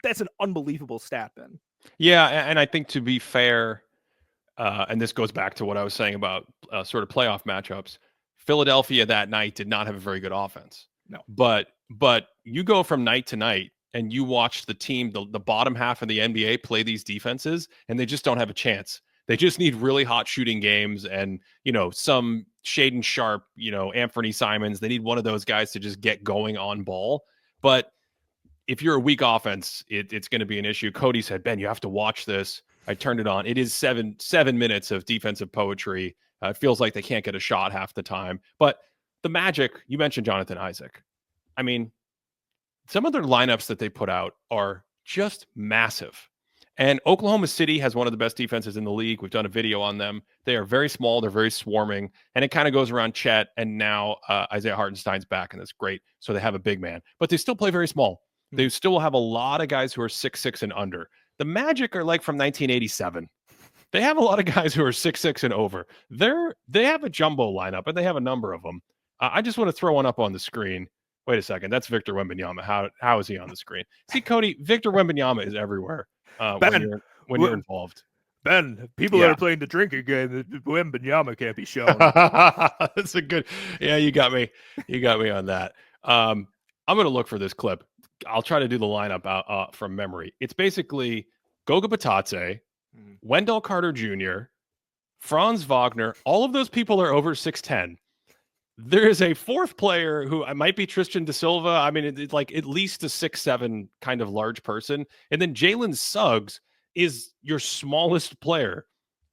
That's an unbelievable stat, Ben. Yeah, and I think to be fair, and this goes back to what I was saying about sort of playoff matchups, Philadelphia that night did not have a very good offense. No. But you go from night to night and you watch the team, the bottom half of the NBA play these defenses, and they just don't have a chance. They just need really hot shooting games and, some Shaden Sharp, Anthony Simons. They need one of those guys to just get going on ball. But if you're a weak offense, it's going to be an issue. Cody said, Ben, you have to watch this. I turned it on. It is seven minutes of defensive poetry. It feels like they can't get a shot half the time. But the Magic, you mentioned Jonathan Isaac. I mean, some of their lineups that they put out are just massive. And Oklahoma City has one of the best defenses in the league. We've done a video on them. They are very small. They're very swarming. And it kind of goes around Chet. And now Isaiah Hartenstein's back, and that's great. So they have a big man. But they still play very small. They still will have a lot of guys who are 6'6" and under. The Magic are like from 1987. They have a lot of guys who are 6'6" and over. They have a jumbo lineup, and they have a number of them. I just want to throw one up on the screen. Wait a second. That's Victor Wembanyama. How is he on the screen? See, Cody, Victor Wembanyama is everywhere when you're involved. Ben, people that are playing the drinking game, Wembanyama can't be shown. That's a good. Yeah, you got me. You got me on that. I'm going to look for this clip. I'll try to do the lineup from memory. It's basically Goga Batadze, Wendell Carter Jr., Franz Wagner. All of those people are over 6'10". There is a fourth player who might be Tristan Da Silva. I mean, it's like at least a 6'7" kind of large person. And then Jalen Suggs is your smallest player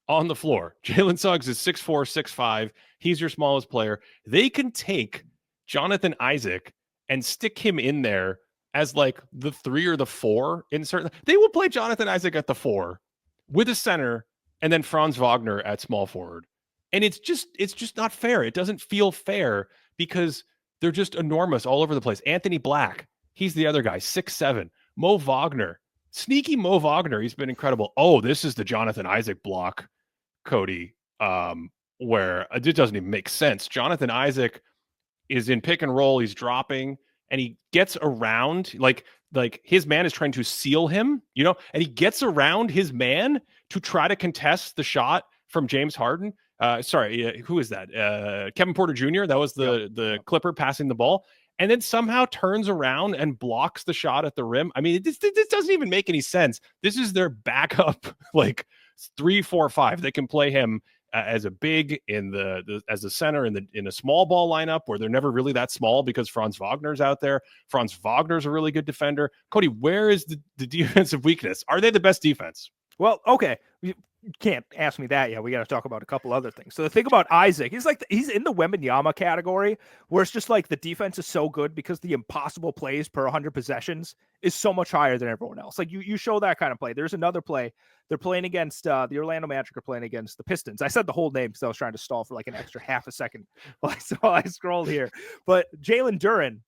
on the floor. Jalen Suggs is 6'4", 6'5". He's your smallest player. They can take Jonathan Isaac and stick him in there as like the 3 or the 4 in certain. They will play Jonathan Isaac at the 4 with a center and then Franz Wagner at small forward. And it's just not fair. It doesn't feel fair because they're just enormous all over the place. Anthony Black, he's the other guy, 6'7". Mo Wagner, sneaky Mo Wagner. He's been incredible. Oh, this is the Jonathan Isaac block, Cody. where it doesn't even make sense. Jonathan Isaac is in pick and roll. He's dropping and he gets around like his man is trying to seal him, and he gets around his man to try to contest the shot from James Harden. Who is that? Kevin Porter Jr. That was the Clipper passing the ball, and then somehow turns around and blocks the shot at the rim. I mean, this doesn't even make any sense. This is their backup, like 3, 4, 5. They can play him as a big as a center in a small ball lineup where they're never really that small because Franz Wagner's out there. Franz Wagner's a really good defender. Cody, where is the defensive weakness? Are they the best defense? Well, okay. You can't ask me that yet. We got to talk about a couple other things. So the thing about Isaac, he's in the Wembanyama category where it's just like the defense is so good because the impossible plays per 100 possessions is so much higher than everyone else. Like you show that kind of play. There's another play. They're playing against the Orlando Magic are playing against the Pistons. I said the whole name because I was trying to stall for like an extra half a second while I scrolled here. But Jalen Duren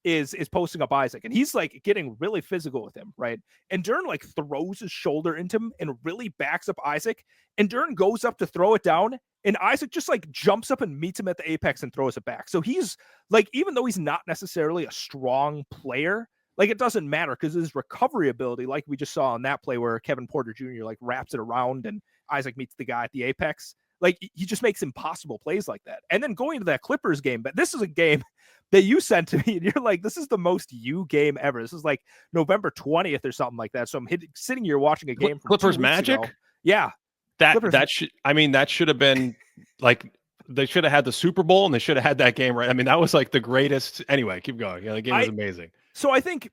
is posting up Isaac, and he's like getting really physical with him, right? And Duren like throws his shoulder into him and really backs up Isaac. And Duren goes up to throw it down, and Isaac just like jumps up and meets him at the apex and throws it back. So he's like, even though he's not necessarily a strong player, like it doesn't matter because his recovery ability, like we just saw on that play where Kevin Porter Jr. like wraps it around and Isaac meets the guy at the apex. Like he just makes impossible plays like that. And then going to that Clippers game, but this is a game that you sent to me and you're like, this is the most you game ever. This is like November 20th or something like that. So I'm sitting here watching a game from Clippers Magic. Yeah. That should have been like, they should have had the Super Bowl and they should have had that game, right? I mean, that was like the greatest. Anyway, keep going. Yeah, the game was amazing. So I think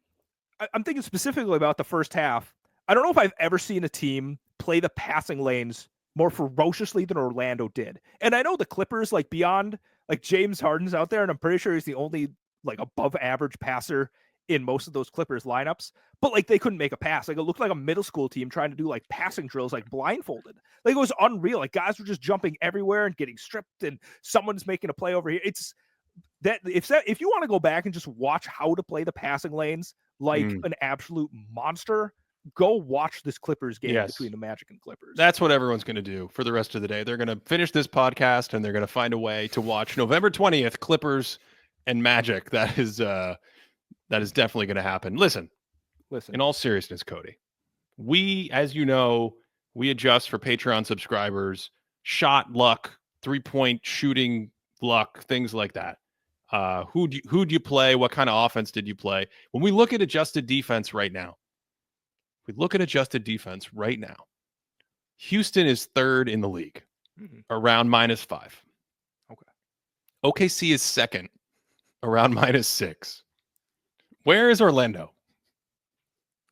I'm thinking specifically about the first half. I don't know if I've ever seen a team play the passing lanes more ferociously than Orlando did. And I know the Clippers, like beyond like James Harden's out there, and I'm pretty sure he's the only like above average passer in most of those Clippers lineups, but like they couldn't make a pass. Like it looked like a middle school team trying to do like passing drills, like blindfolded. Like it was unreal. Like guys were just jumping everywhere and getting stripped and someone's making a play over here. It's that if you want to go back and just watch how to play the passing lanes like an absolute monster, go watch this Clippers game between the Magic and Clippers. That's what everyone's going to do for the rest of the day. They're going to finish this podcast and they're going to find a way to watch November 20th, Clippers and Magic. That is definitely going to happen. Listen, in all seriousness, Cody, we, as you know, we adjust for Patreon subscribers, shot luck, 3-point shooting luck, things like that. Who'd you play? What kind of offense did you play? When we look at adjusted defense right now, Houston is third in the league, around -5. Okay. OKC is second, around -6. Where is Orlando?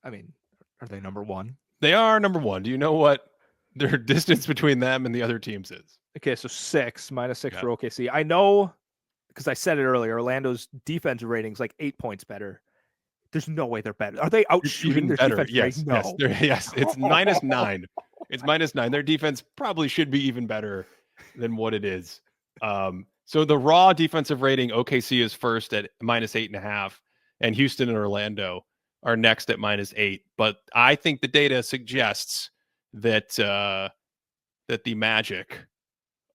I mean, are they number one? They are number one. Do you know what their distance between them and the other teams is? Okay, so -6 for OKC. I know because I said it earlier. Orlando's defensive rating is like 8 points better. There's no way they're better. Are they out shooting their defense? Yes, no. Yes, it's -9. It's -9. Their defense probably should be even better than what it is. So the raw defensive rating, OKC is first at -8.5, and Houston and Orlando are next at -8. But I think the data suggests that that the Magic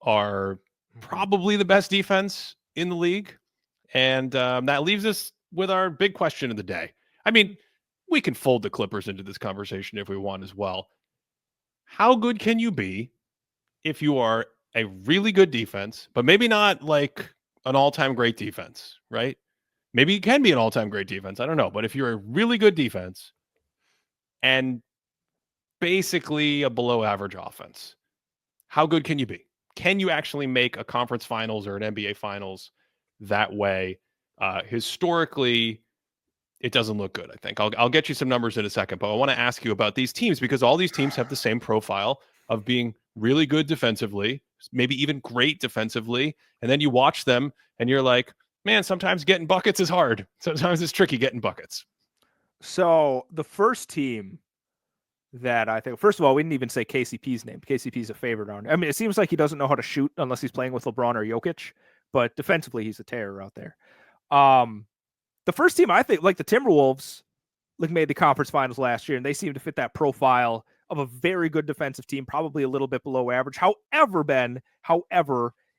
are probably the best defense in the league, and that leaves us with our big question of the day. I mean, we can fold the Clippers into this conversation if we want as well. How good can you be if you are a really good defense, but maybe not like an all-time great defense, right? Maybe you can be an all-time great defense. I don't know. But if you're a really good defense and basically a below average offense, how good can you be? Can you actually make a conference finals or an NBA finals that way? Historically, it doesn't look good, I think. I'll get you some numbers in a second, but I want to ask you about these teams because all these teams have the same profile of being really good defensively, maybe even great defensively. And then you watch them and you're like, man, sometimes getting buckets is hard. Sometimes it's tricky getting buckets. So the first team that I think, first of all, we didn't even say KCP's name. KCP's a favorite on. I mean, it seems like he doesn't know how to shoot unless he's playing with LeBron or Jokic, but defensively, he's a terror out there. The first team, I think, like the Timberwolves, like made the conference finals last year, and they seem to fit that profile of a very good defensive team, probably a little bit below average. However, Ben,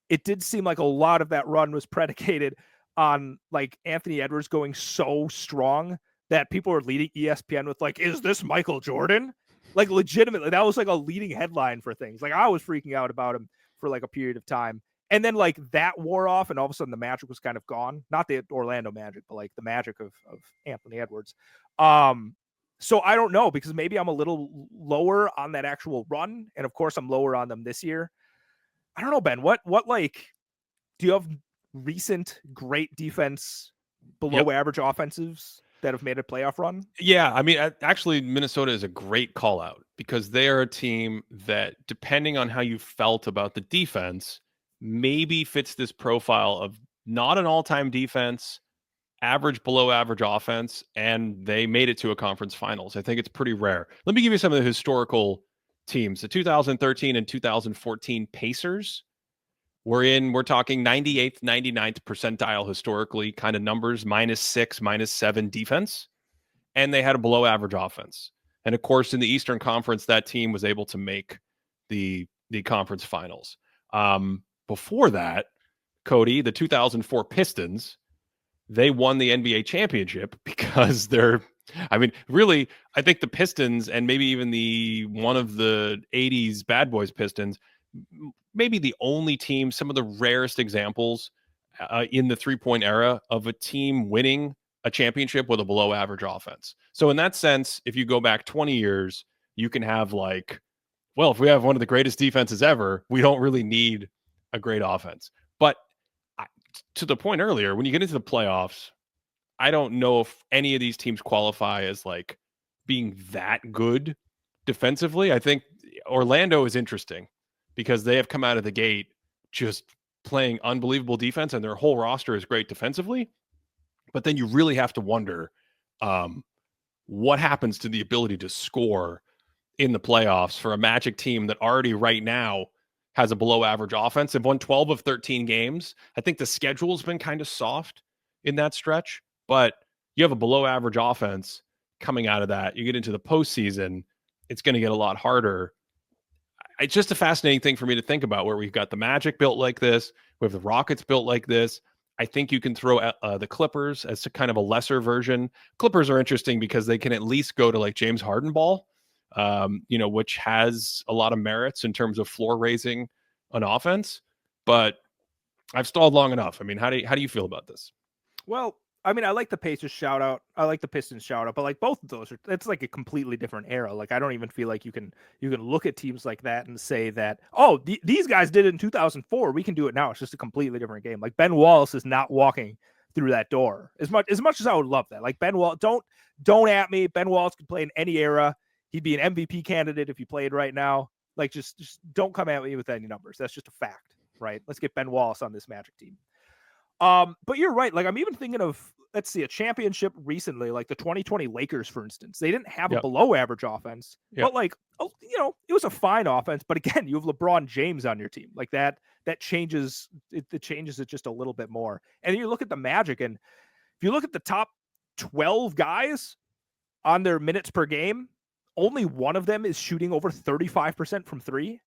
it did seem like a lot of that run was predicated on like Anthony Edwards going so strong that people were leading ESPN with like, is this Michael Jordan? Like legitimately, that was like a leading headline for things. Like I was freaking out about him for like a period of time. And then like that wore off, and all of a sudden the magic was kind of gone. Not the Orlando Magic, but like the magic of Anthony Edwards. So I don't know, because maybe I'm a little lower on that actual run, and of course I'm lower on them this year. I don't know, Ben. What like do you have recent great defense below average offensives that have made a playoff run? Yeah, I mean, actually, Minnesota is a great call out because they are a team that, depending on how you felt about the defense, maybe fits this profile of not an all-time defense, average, below average offense, and they made it to a conference finals. I think it's pretty rare. Let me give you some of the historical teams. The 2013 and 2014 Pacers we're talking 98th, 99th percentile historically kind of numbers, -6, -7 defense, and they had a below average offense. And of course, in the Eastern Conference, that team was able to make the conference finals. Before that, Cody, the 2004 Pistons, they won the NBA championship because I mean, really, I think the Pistons and maybe even one of the 80s Bad Boys Pistons, maybe the only team, some of the rarest examples in the 3-point era of a team winning a championship with a below average offense. So in that sense, if you go back 20 years, you can have like, well, if we have one of the greatest defenses ever, we don't really need a great offense. But to the point earlier, when you get into the playoffs, I don't know if any of these teams qualify as like being that good defensively. I think Orlando is interesting because they have come out of the gate just playing unbelievable defense, and their whole roster is great defensively. But then you really have to wonder what happens to the ability to score in the playoffs for a Magic team that already right now has a below average offense. They've won 12 of 13 games. I think the schedule's been kind of soft in that stretch, but you have a below average offense coming out of that. You get into the postseason, it's going to get a lot harder. It's just a fascinating thing for me to think about, where we've got the Magic built like this, we have the Rockets built like this. I think you can throw the Clippers as a kind of a lesser version. Clippers are interesting because they can at least go to like James Harden ball, which has a lot of merits in terms of floor raising on offense. But I've stalled long enough. I mean, how do you feel about this? Well, I mean, I like the Pacers shout out. I like the Pistons shout out, but like both of those it's like a completely different era. Like I don't even feel like you can look at teams like that and say that, oh, these guys did it in 2004. We can do it now. It's just a completely different game. Like Ben Wallace is not walking through that door as much as I would love that. Like Ben Wallace, don't at me. Ben Wallace could play in any era. He'd be an MVP candidate if he played right now. Like just don't come at me with any numbers. That's just a fact, right? Let's get Ben Wallace on this Magic team. But you're right. Like I'm even thinking of, let's see, a championship recently, like the 2020 Lakers, for instance. They didn't have a below average offense, but like, it was a fine offense. But again, you have LeBron James on your team. Like that changes it changes it just a little bit more. And then you look at the Magic, and if you look at the top 12 guys on their minutes per game, only one of them is shooting over 35% from three.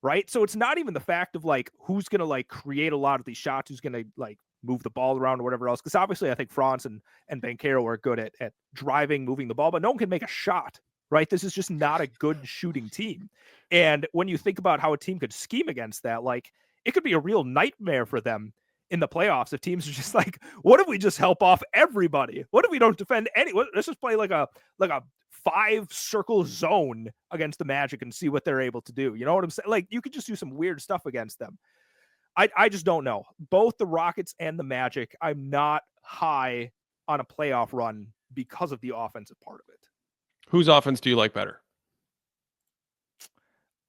Right. So it's not even the fact of like who's going to like create a lot of these shots, who's going to like move the ball around or whatever else. Because obviously I think France and Banchero are good at driving, moving the ball, but no one can make a shot. Right. This is just not a good shooting team. And when you think about how a team could scheme against that, like it could be a real nightmare for them in the playoffs if teams are just like, what if we just help off everybody? What if we don't defend any? Let's just play like a 5-circle zone against the Magic and see what they're able to do. You know what I'm saying? Like you could just do some weird stuff against them. I just don't know. Both the Rockets and the Magic, I'm not high on a playoff run because of the offensive part of it. Whose offense do you like better?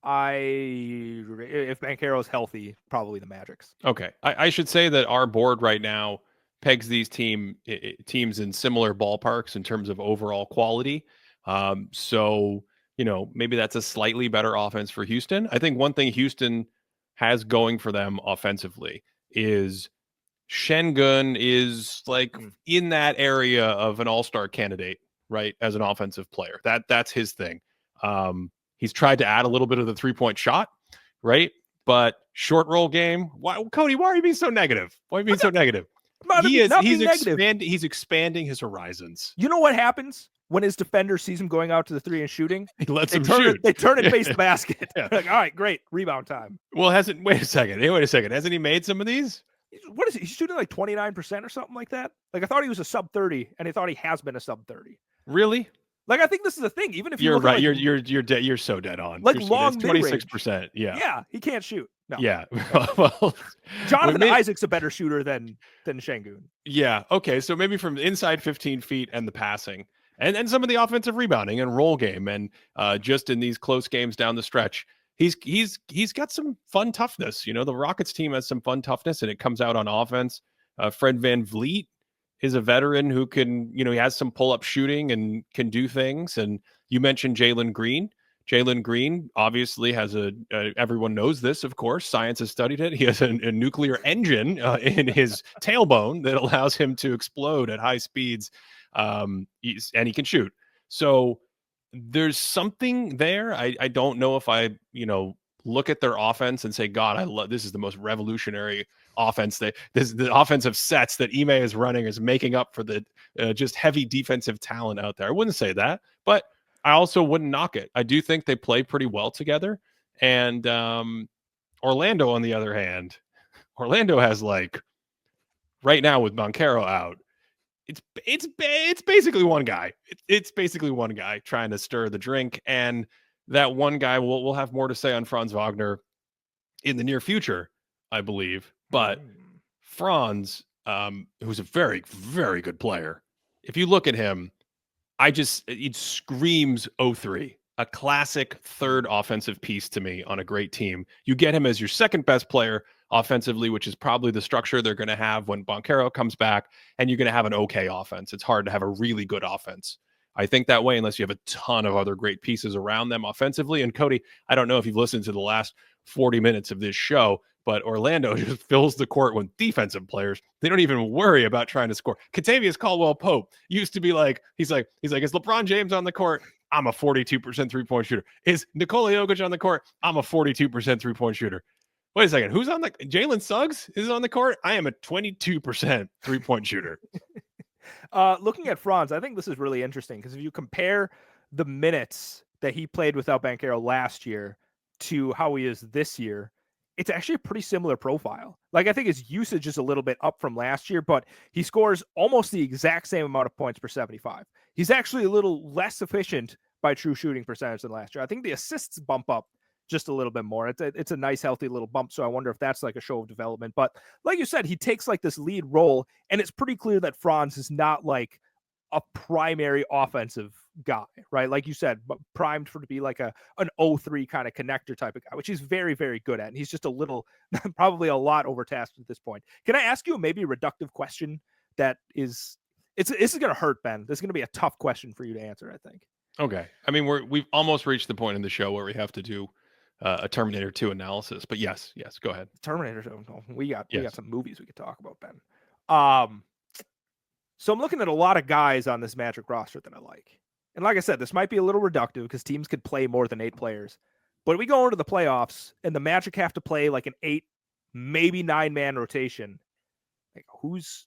If Banchero is healthy, probably the Magic's. Okay. I should say that our board right now pegs these teams in similar ballparks in terms of overall quality. So, maybe that's a slightly better offense for Houston. I think one thing Houston has going for them offensively is Sengun is like in that area of an all-star candidate, right? As an offensive player. That's his thing. He's tried to add a little bit of the 3-point shot, right? But short roll game. Why, Cody? Why are you being so negative? Why are you being so negative? Not being negative. He's expanding his horizons. You know what happens when his defender sees him going out to the 3 and shooting? He lets him shoot. They turn and face the basket. Yeah. Like, all right, great, rebound time. Well, wait a second. Hasn't he made some of these? What is he? He's shooting like 29% or something like that. Like, I thought he was a sub 30, and I thought he has been a sub 30. Really? Like, I think this is the thing. Even if you're right, like, you're so dead on. Like long 26%. Yeah, he can't shoot. No. Yeah. Well, Jonathan Isaac's a better shooter than Sengun. Yeah. Okay. So maybe from inside 15 feet and the passing, and some of the offensive rebounding and roll game, and just in these close games down the stretch, he's got some fun toughness. You know, the Rockets team has some fun toughness, and it comes out on offense. Fred VanVleet is a veteran who can, he has some pull-up shooting and can do things. And you mentioned Jalen Green. Jalen Green obviously has everyone knows this, of course. Science has studied it. He has a nuclear engine in his tailbone that allows him to explode at high speeds, and he can shoot. So there's something there. I don't know if I, look at their offense and say, God, I love this is the most revolutionary offense. The offensive sets that Ime is running is making up for the just heavy defensive talent out there. I wouldn't say that, but I also wouldn't knock it. I do think they play pretty well together. And Orlando, on the other hand, Orlando has right now with Banchero out, it's basically one guy. It's basically one guy trying to stir the drink, and that one guy we'll have more to say on Franz Wagner in the near future, I believe. But Franz, who's a very, very good player, if you look at him, it screams 03, a classic third offensive piece to me on a great team. You get him as your second best player offensively, which is probably the structure they're going to have when Banchero comes back, and you're going to have an okay offense. It's hard to have a really good offense, I think, that way, unless you have a ton of other great pieces around them offensively. And Cody, I don't know if you've listened to the last 40 minutes of this show, but Orlando just fills the court with defensive players. They don't even worry about trying to score. Kentavious Caldwell-Pope used to be he's like, is LeBron James on the court? I'm a 42% three-point shooter. Is Nikola Jokic on the court? I'm a 42% three-point shooter. Wait a second. Who's on Jalen Suggs is on the court? I am a 22% three-point shooter. Looking at Franz, I think this is really interesting because if you compare the minutes that he played without Banchero last year to how he is this year, it's actually a pretty similar profile. I think his usage is a little bit up from last year, but he scores almost the exact same amount of points per 75. He's actually a little less efficient by true shooting percentage than last year. I think the assists bump up just a little bit more. It's a nice, healthy little bump. So I wonder if that's a show of development. But like you said, he takes this lead role, and it's pretty clear that Franz is not a primary offensive guy, right? Like you said, but primed for to be an 03 kind of connector type of guy, which he's very, very good at. And he's just a little, probably a lot overtasked at this point. Can I ask you maybe a reductive question that this is going to hurt, Ben? This is going to be a tough question for you to answer, I think. Okay. I mean, we've almost reached the point in the show where we have to do a Terminator 2 analysis, but yes, go ahead. Terminator 2. We got some movies we could talk about, Ben. So I'm looking at a lot of guys on this Magic roster that I like. And like I said, this might be a little reductive because teams could play more than 8 players. But we go into the playoffs and the Magic have to play an 8, maybe 9-man rotation. Who's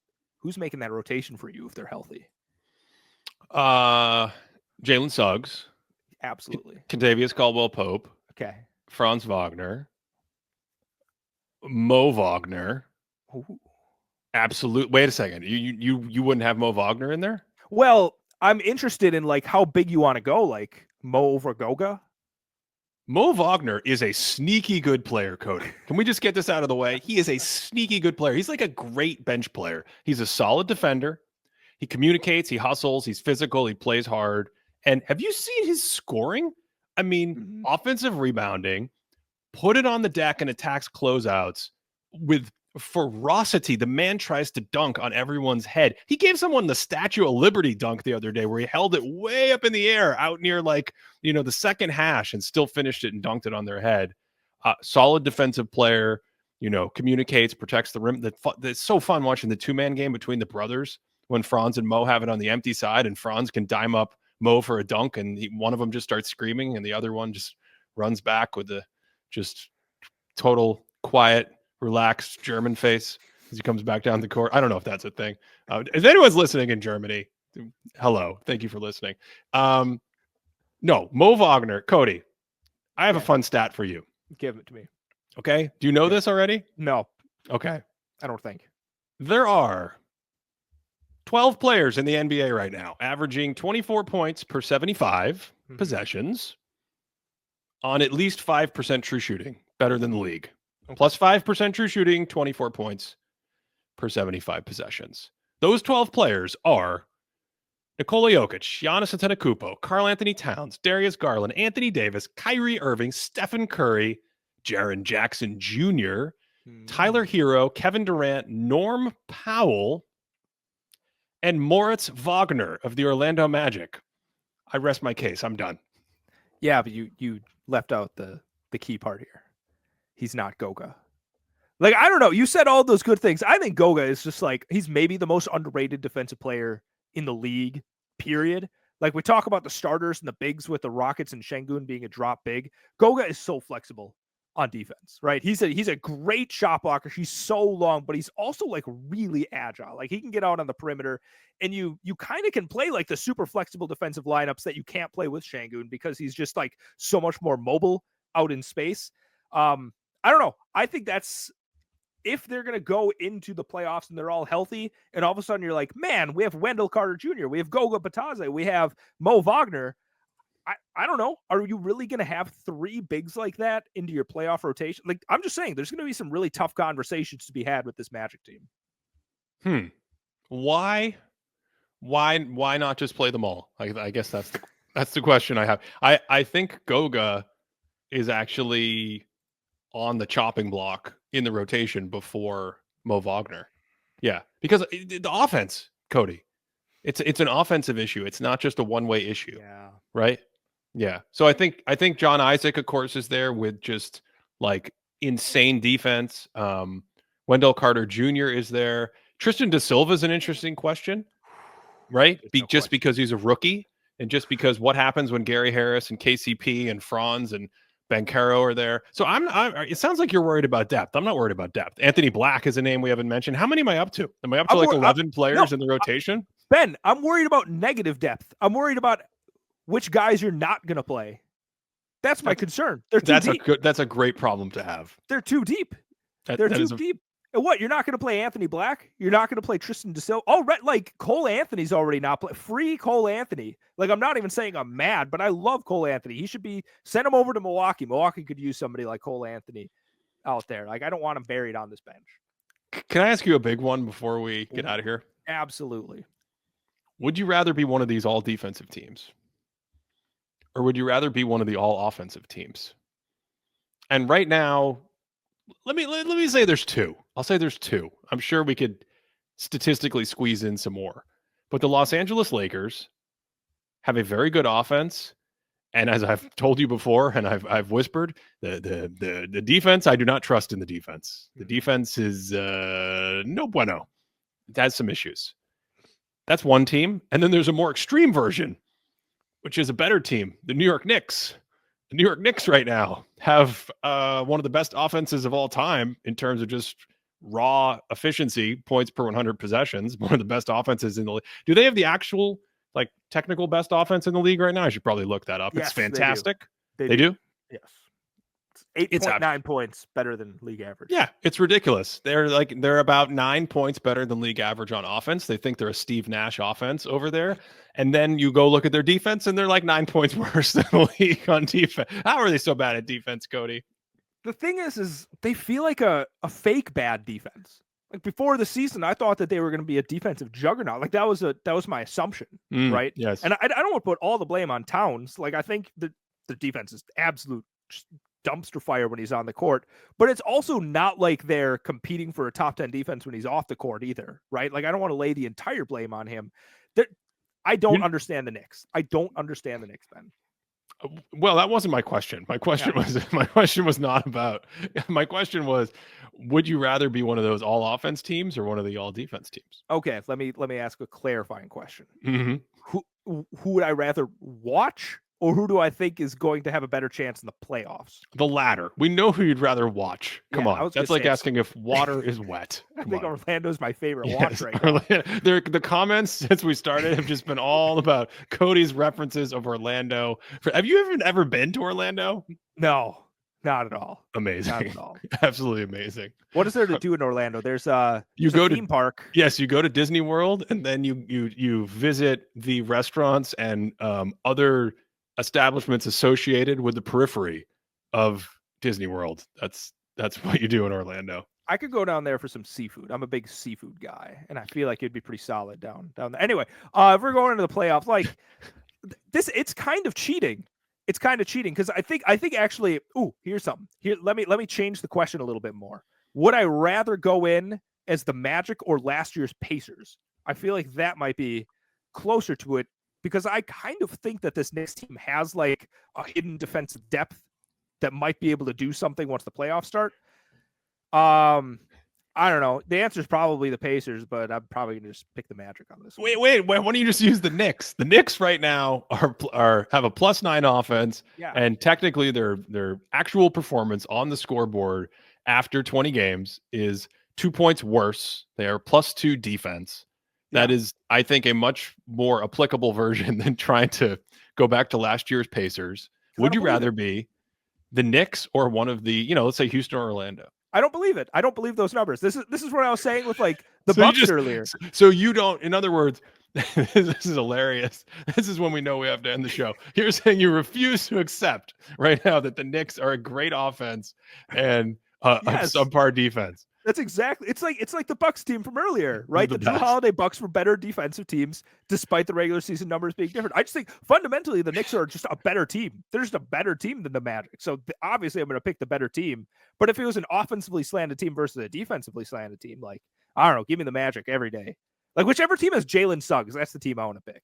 making that rotation for you if they're healthy? Jalen Suggs. Absolutely. Kentavious Caldwell-Pope. Okay. Franz Wagner. Mo Wagner. Ooh. Absolute. Wait a second. You wouldn't have Mo Wagner in there? Well, I'm interested in how big you want to go, Mo over Goga. Mo Wagner is a sneaky good player, Cody. Can we just get this out of the way? He is a sneaky good player. He's a great bench player. He's a solid defender. He communicates, he hustles, he's physical, he plays hard. And have you seen his scoring? I mean, offensive rebounding, put it on the deck and attacks closeouts with ferocity. The man tries to dunk on everyone's head. He gave someone the Statue of Liberty dunk the other day where he held it way up in the air out near the second hash and still finished it and dunked it on their head. Solid defensive player, communicates, protects the rim. It's so fun watching the 2-man game between the brothers when Franz and Mo have it on the empty side and Franz can dime up Mo for a dunk, and one of them just starts screaming, and the other one just runs back with the just total quiet, relaxed German face as he comes back down the court. I don't know if that's a thing. If anyone's listening in Germany, hello, thank you for listening. No, Mo Wagner, Cody. I have a fun stat for you. Give it to me. Okay, do you know this already? No. Okay, I don't think. There are 12 players in the NBA right now, averaging 24 points per 75 possessions on at least 5% true shooting, better than the league. Okay. Plus 5% true shooting, 24 points per 75 possessions. Those 12 players are Nikola Jokic, Giannis Antetokounmpo, Karl Anthony Towns, Darius Garland, Anthony Davis, Kyrie Irving, Stephen Curry, Jaren Jackson Jr., Tyler Hero, Kevin Durant, Norm Powell, and Moritz Wagner of the Orlando Magic. I rest my case. I'm done. Yeah, but you left out the key part here. He's not Goga. Like, I don't know. You said all those good things. I think Goga is just like, he's maybe the most underrated defensive player in the league, period. Like, we talk about the starters and the bigs with the Rockets and Sengun being a drop big. Goga is so flexible on defense, right? He's a great shot blocker. He's so long, but he's also like really agile. Like, he can get out on the perimeter, and you kind of can play like the super flexible defensive lineups that you can't play with Sengun because he's just like so much more mobile out in space. I don't know. I think that's, if they're going to go into the playoffs and they're all healthy, and all of a sudden you're like, man, we have Wendell Carter Jr., we have Goga Batadze, we have Mo Wagner. I don't know. Are you really going to have three bigs like that into your playoff rotation? Like, I'm just saying, there's going to be some really tough conversations to be had with this Magic team. Why not just play them all? I guess that's the question I have. I think Goga is actually on the chopping block in the rotation before Mo Wagner. Yeah, because the offense, Cody, it's an offensive issue. It's not just a one-way issue. Yeah. Right? Yeah. So I think John Isaac, of course, is there with just like insane defense. Wendell Carter Jr. is there. Tristan Da Silva is an interesting question, right? Just because he's a rookie, and just because what happens when Gary Harris and KCP and Franz and Banchero are there. So it sounds like you're worried about depth. I'm not worried about depth. Anthony Black is a name we haven't mentioned. How many am I up to? Am I up to 11 players in the rotation? Ben, I'm worried about negative depth. I'm worried about which guys you're not going to play. That's my concern. They're too deep. That's a great problem to have. They're too deep. They're too deep. And what? You're not going to play Anthony Black? You're not going to play Tristan Da Silva? Oh, right. Like, Cole Anthony's already not playing. Free Cole Anthony. Like, I'm not even saying I'm mad, but I love Cole Anthony. He should be, send him over to Milwaukee. Milwaukee could use somebody like Cole Anthony out there. Like, I don't want him buried on this bench. Can I ask you a big one before we get out of here? Absolutely. Would you rather be one of these all defensive teams? Or would you rather be one of the all offensive teams? And right now, let me say there's two. I'll say there's two. I'm sure we could statistically squeeze in some more. But the Los Angeles Lakers have a very good offense. And as I've told you before, and I've whispered, the defense, I do not trust in the defense. The defense is no bueno. It has some issues. That's one team. And then there's a more extreme version, which is a better team, the New York Knicks. The New York Knicks right now have one of the best offenses of all time in terms of just raw efficiency, points per 100 possessions, one of the best offenses in the league. Do they have the actual, like, technical best offense in the league right now? I should probably look that up. Yes, it's fantastic. They do? Yes. It's 8.9 points better than league average. Yeah, it's ridiculous. They're about 9 points better than league average on offense. They think they're a Steve Nash offense over there. And then you go look at their defense, and they're like 9 points worse than the league on defense. How are they so bad at defense, Cody? The thing is they feel like a fake bad defense. Like, before the season, I thought that they were going to be a defensive juggernaut. Like, that was my assumption, right? Yes. And I don't want to put all the blame on Towns. Like, I think the defense is absolute dumpster fire when he's on the court, but it's also not like they're competing for a top 10 defense when he's off the court either, right? Like, I don't want to lay the entire blame on him. I don't understand the Knicks. I don't understand the Knicks, Ben. Well, that wasn't my question. My question was not about. My question was, would you rather be one of those all offense teams or one of the all defense teams? Okay, let me ask a clarifying question. who would I rather watch, or who do I think is going to have a better chance in the playoffs? The latter. We know who you'd rather watch. Come Yeah, I on. was gonna That's like say, asking if water is wet. I Come think on. Orlando's my favorite watch Yes. right now. The comments since we started have just been all about Cody's references of Orlando. Have you ever been to Orlando? No, not at all. Amazing. Not at all. Absolutely amazing. What is there to do in Orlando? There's You there's a go to theme park. Yes, you go to Disney World and then you visit the restaurants and other establishments associated with the periphery of Disney World. That's what you do in Orlando. I could go down there for some seafood. I'm a big seafood guy, and I feel like it'd be pretty solid down there. Anyway, if we're going into the playoffs, like this, it's kind of cheating. It's kind of cheating because I think actually. Ooh, here's something. Here, let me change the question a little bit more. Would I rather go in as the Magic or last year's Pacers? I feel like that might be closer to it because I kind of think that this Knicks team has like a hidden defensive depth that might be able to do something once the playoffs start. I don't know. The answer is probably the Pacers, but I'm probably gonna just pick the Magic on this. Wait, why don't you just use the Knicks? The Knicks right now are have a +9 offense, Yeah, and technically their actual performance on the scoreboard after 20 games is 2 points worse. They are +2 defense. That is, I think, a much more applicable version than trying to go back to last year's Pacers. Would you rather be the Knicks or one of the, let's say Houston or Orlando? I don't believe it. I don't believe those numbers. This is what I was saying with like the So Bucks earlier. So you don't, in other words, this is hilarious. This is when we know we have to end the show. You're saying you refuse to accept right now that the Knicks are a great offense and a subpar defense. That's exactly. It's like the Bucks team from earlier, right? The Drew best. Holiday Bucks were better defensive teams despite the regular season numbers being different. I just think fundamentally the Knicks are just a better team. They're just a better team than the Magic. So obviously I'm going to pick the better team. But if it was an offensively slanted team versus a defensively slanted team, like, I don't know, give me the Magic every day. Like whichever team has Jalen Suggs, that's the team I want to pick.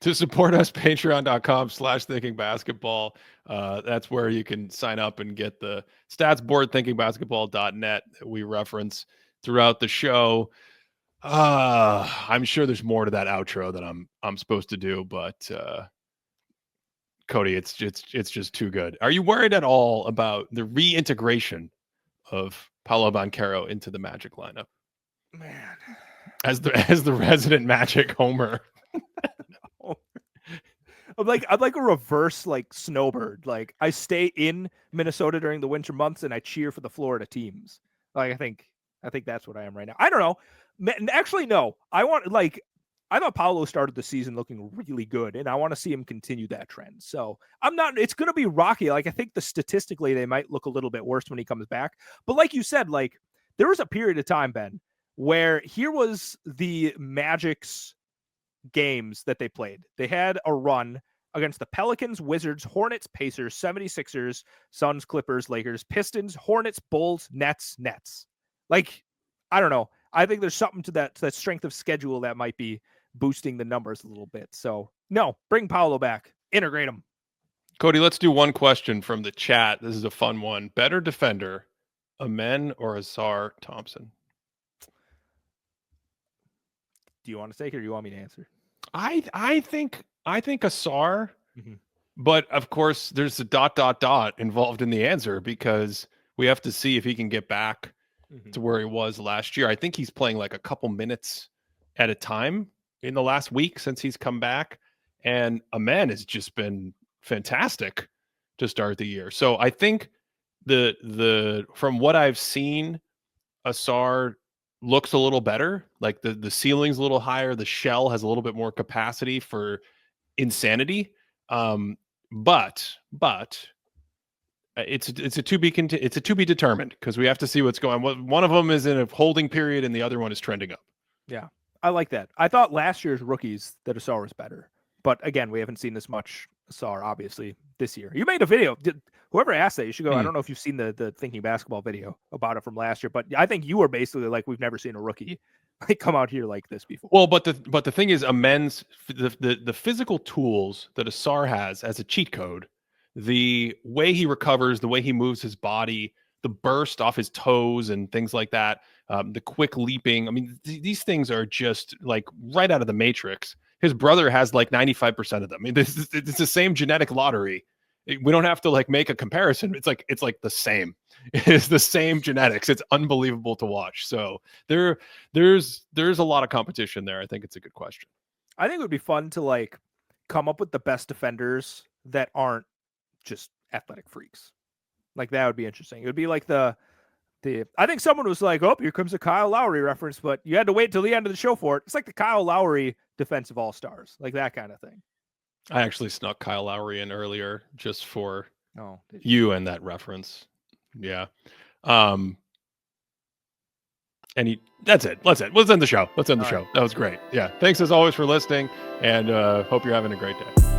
To support us, patreon.com/thinkingbasketball. That's where you can sign up and get the stats board, thinkingbasketball.net, that we reference throughout the show. I'm sure there's more to that outro that I'm supposed to do, but Cody, it's just too good. Are you worried at all about the reintegration of Paolo Banchero into the Magic lineup? Man, as the resident Magic homer. I'm like a reverse like snowbird. Like I stay in Minnesota during the winter months and I cheer for the Florida teams. Like I think that's what I am right now. I don't know. Actually, no. I thought Paolo started the season looking really good, and I want to see him continue that trend. So I'm not. It's going to be rocky. Like I think statistically they might look a little bit worse when he comes back. But like you said, like there was a period of time, Ben, where here was the Magic's games that they played. They had a run against the Pelicans, Wizards, Hornets, Pacers, 76ers, Suns, Clippers, Lakers, Pistons, Hornets, Bulls, Nets. Like, I don't know. I think there's something to that strength of schedule that might be boosting the numbers a little bit. So, no, bring Paolo back. Integrate him. Cody, let's do one question from the chat. This is a fun one. Better defender, Amen or Azar Thompson? Do you want to take it or do you want me to answer? I think Azar, but of course there's a ... involved in the answer because we have to see if he can get back to where he was last year. I think he's playing like a couple minutes at a time in the last week since he's come back, and Amen has just been fantastic to start the year. So I think the from what I've seen, Azar looks a little better. Like the ceiling's a little higher. The shell has a little bit more capacity for insanity. But it's a to be determined because we have to see what's going on. One of them is in a holding period and the other one is trending up. Yeah, I like that. I thought last year's rookies that Azar was better, but again, we haven't seen this much Azar obviously this year. You made a video. Whoever asked that, you should go. I don't know if you've seen the Thinking Basketball video about it from last year, but I think you were basically like, we've never seen a rookie like come out here like this before. Well, but the thing is, the physical tools that Azar has as a cheat code, the way he recovers, the way he moves his body, the burst off his toes and things like that, the quick leaping. I mean, these things are just like right out of the Matrix. his brother has like 95% of them. I mean, it's the same genetic lottery. We don't have to like make a comparison. It's like the same. It's the same genetics. It's unbelievable to watch. So there's a lot of competition there. I think it's a good question. I think it would be fun to like come up with the best defenders that aren't just athletic freaks. Like that would be interesting. It would be like the I think someone was like, "Oh, here comes a Kyle Lowry reference," but you had to wait till the end of the show for it. It's like the Kyle Lowry defensive all-stars, like that kind of thing. I actually snuck Kyle Lowry in earlier just for did you and that reference. Yeah. And that's it. Let's end the show. Let's end the show. That was great. Yeah. Thanks as always for listening, and hope you're having a great day.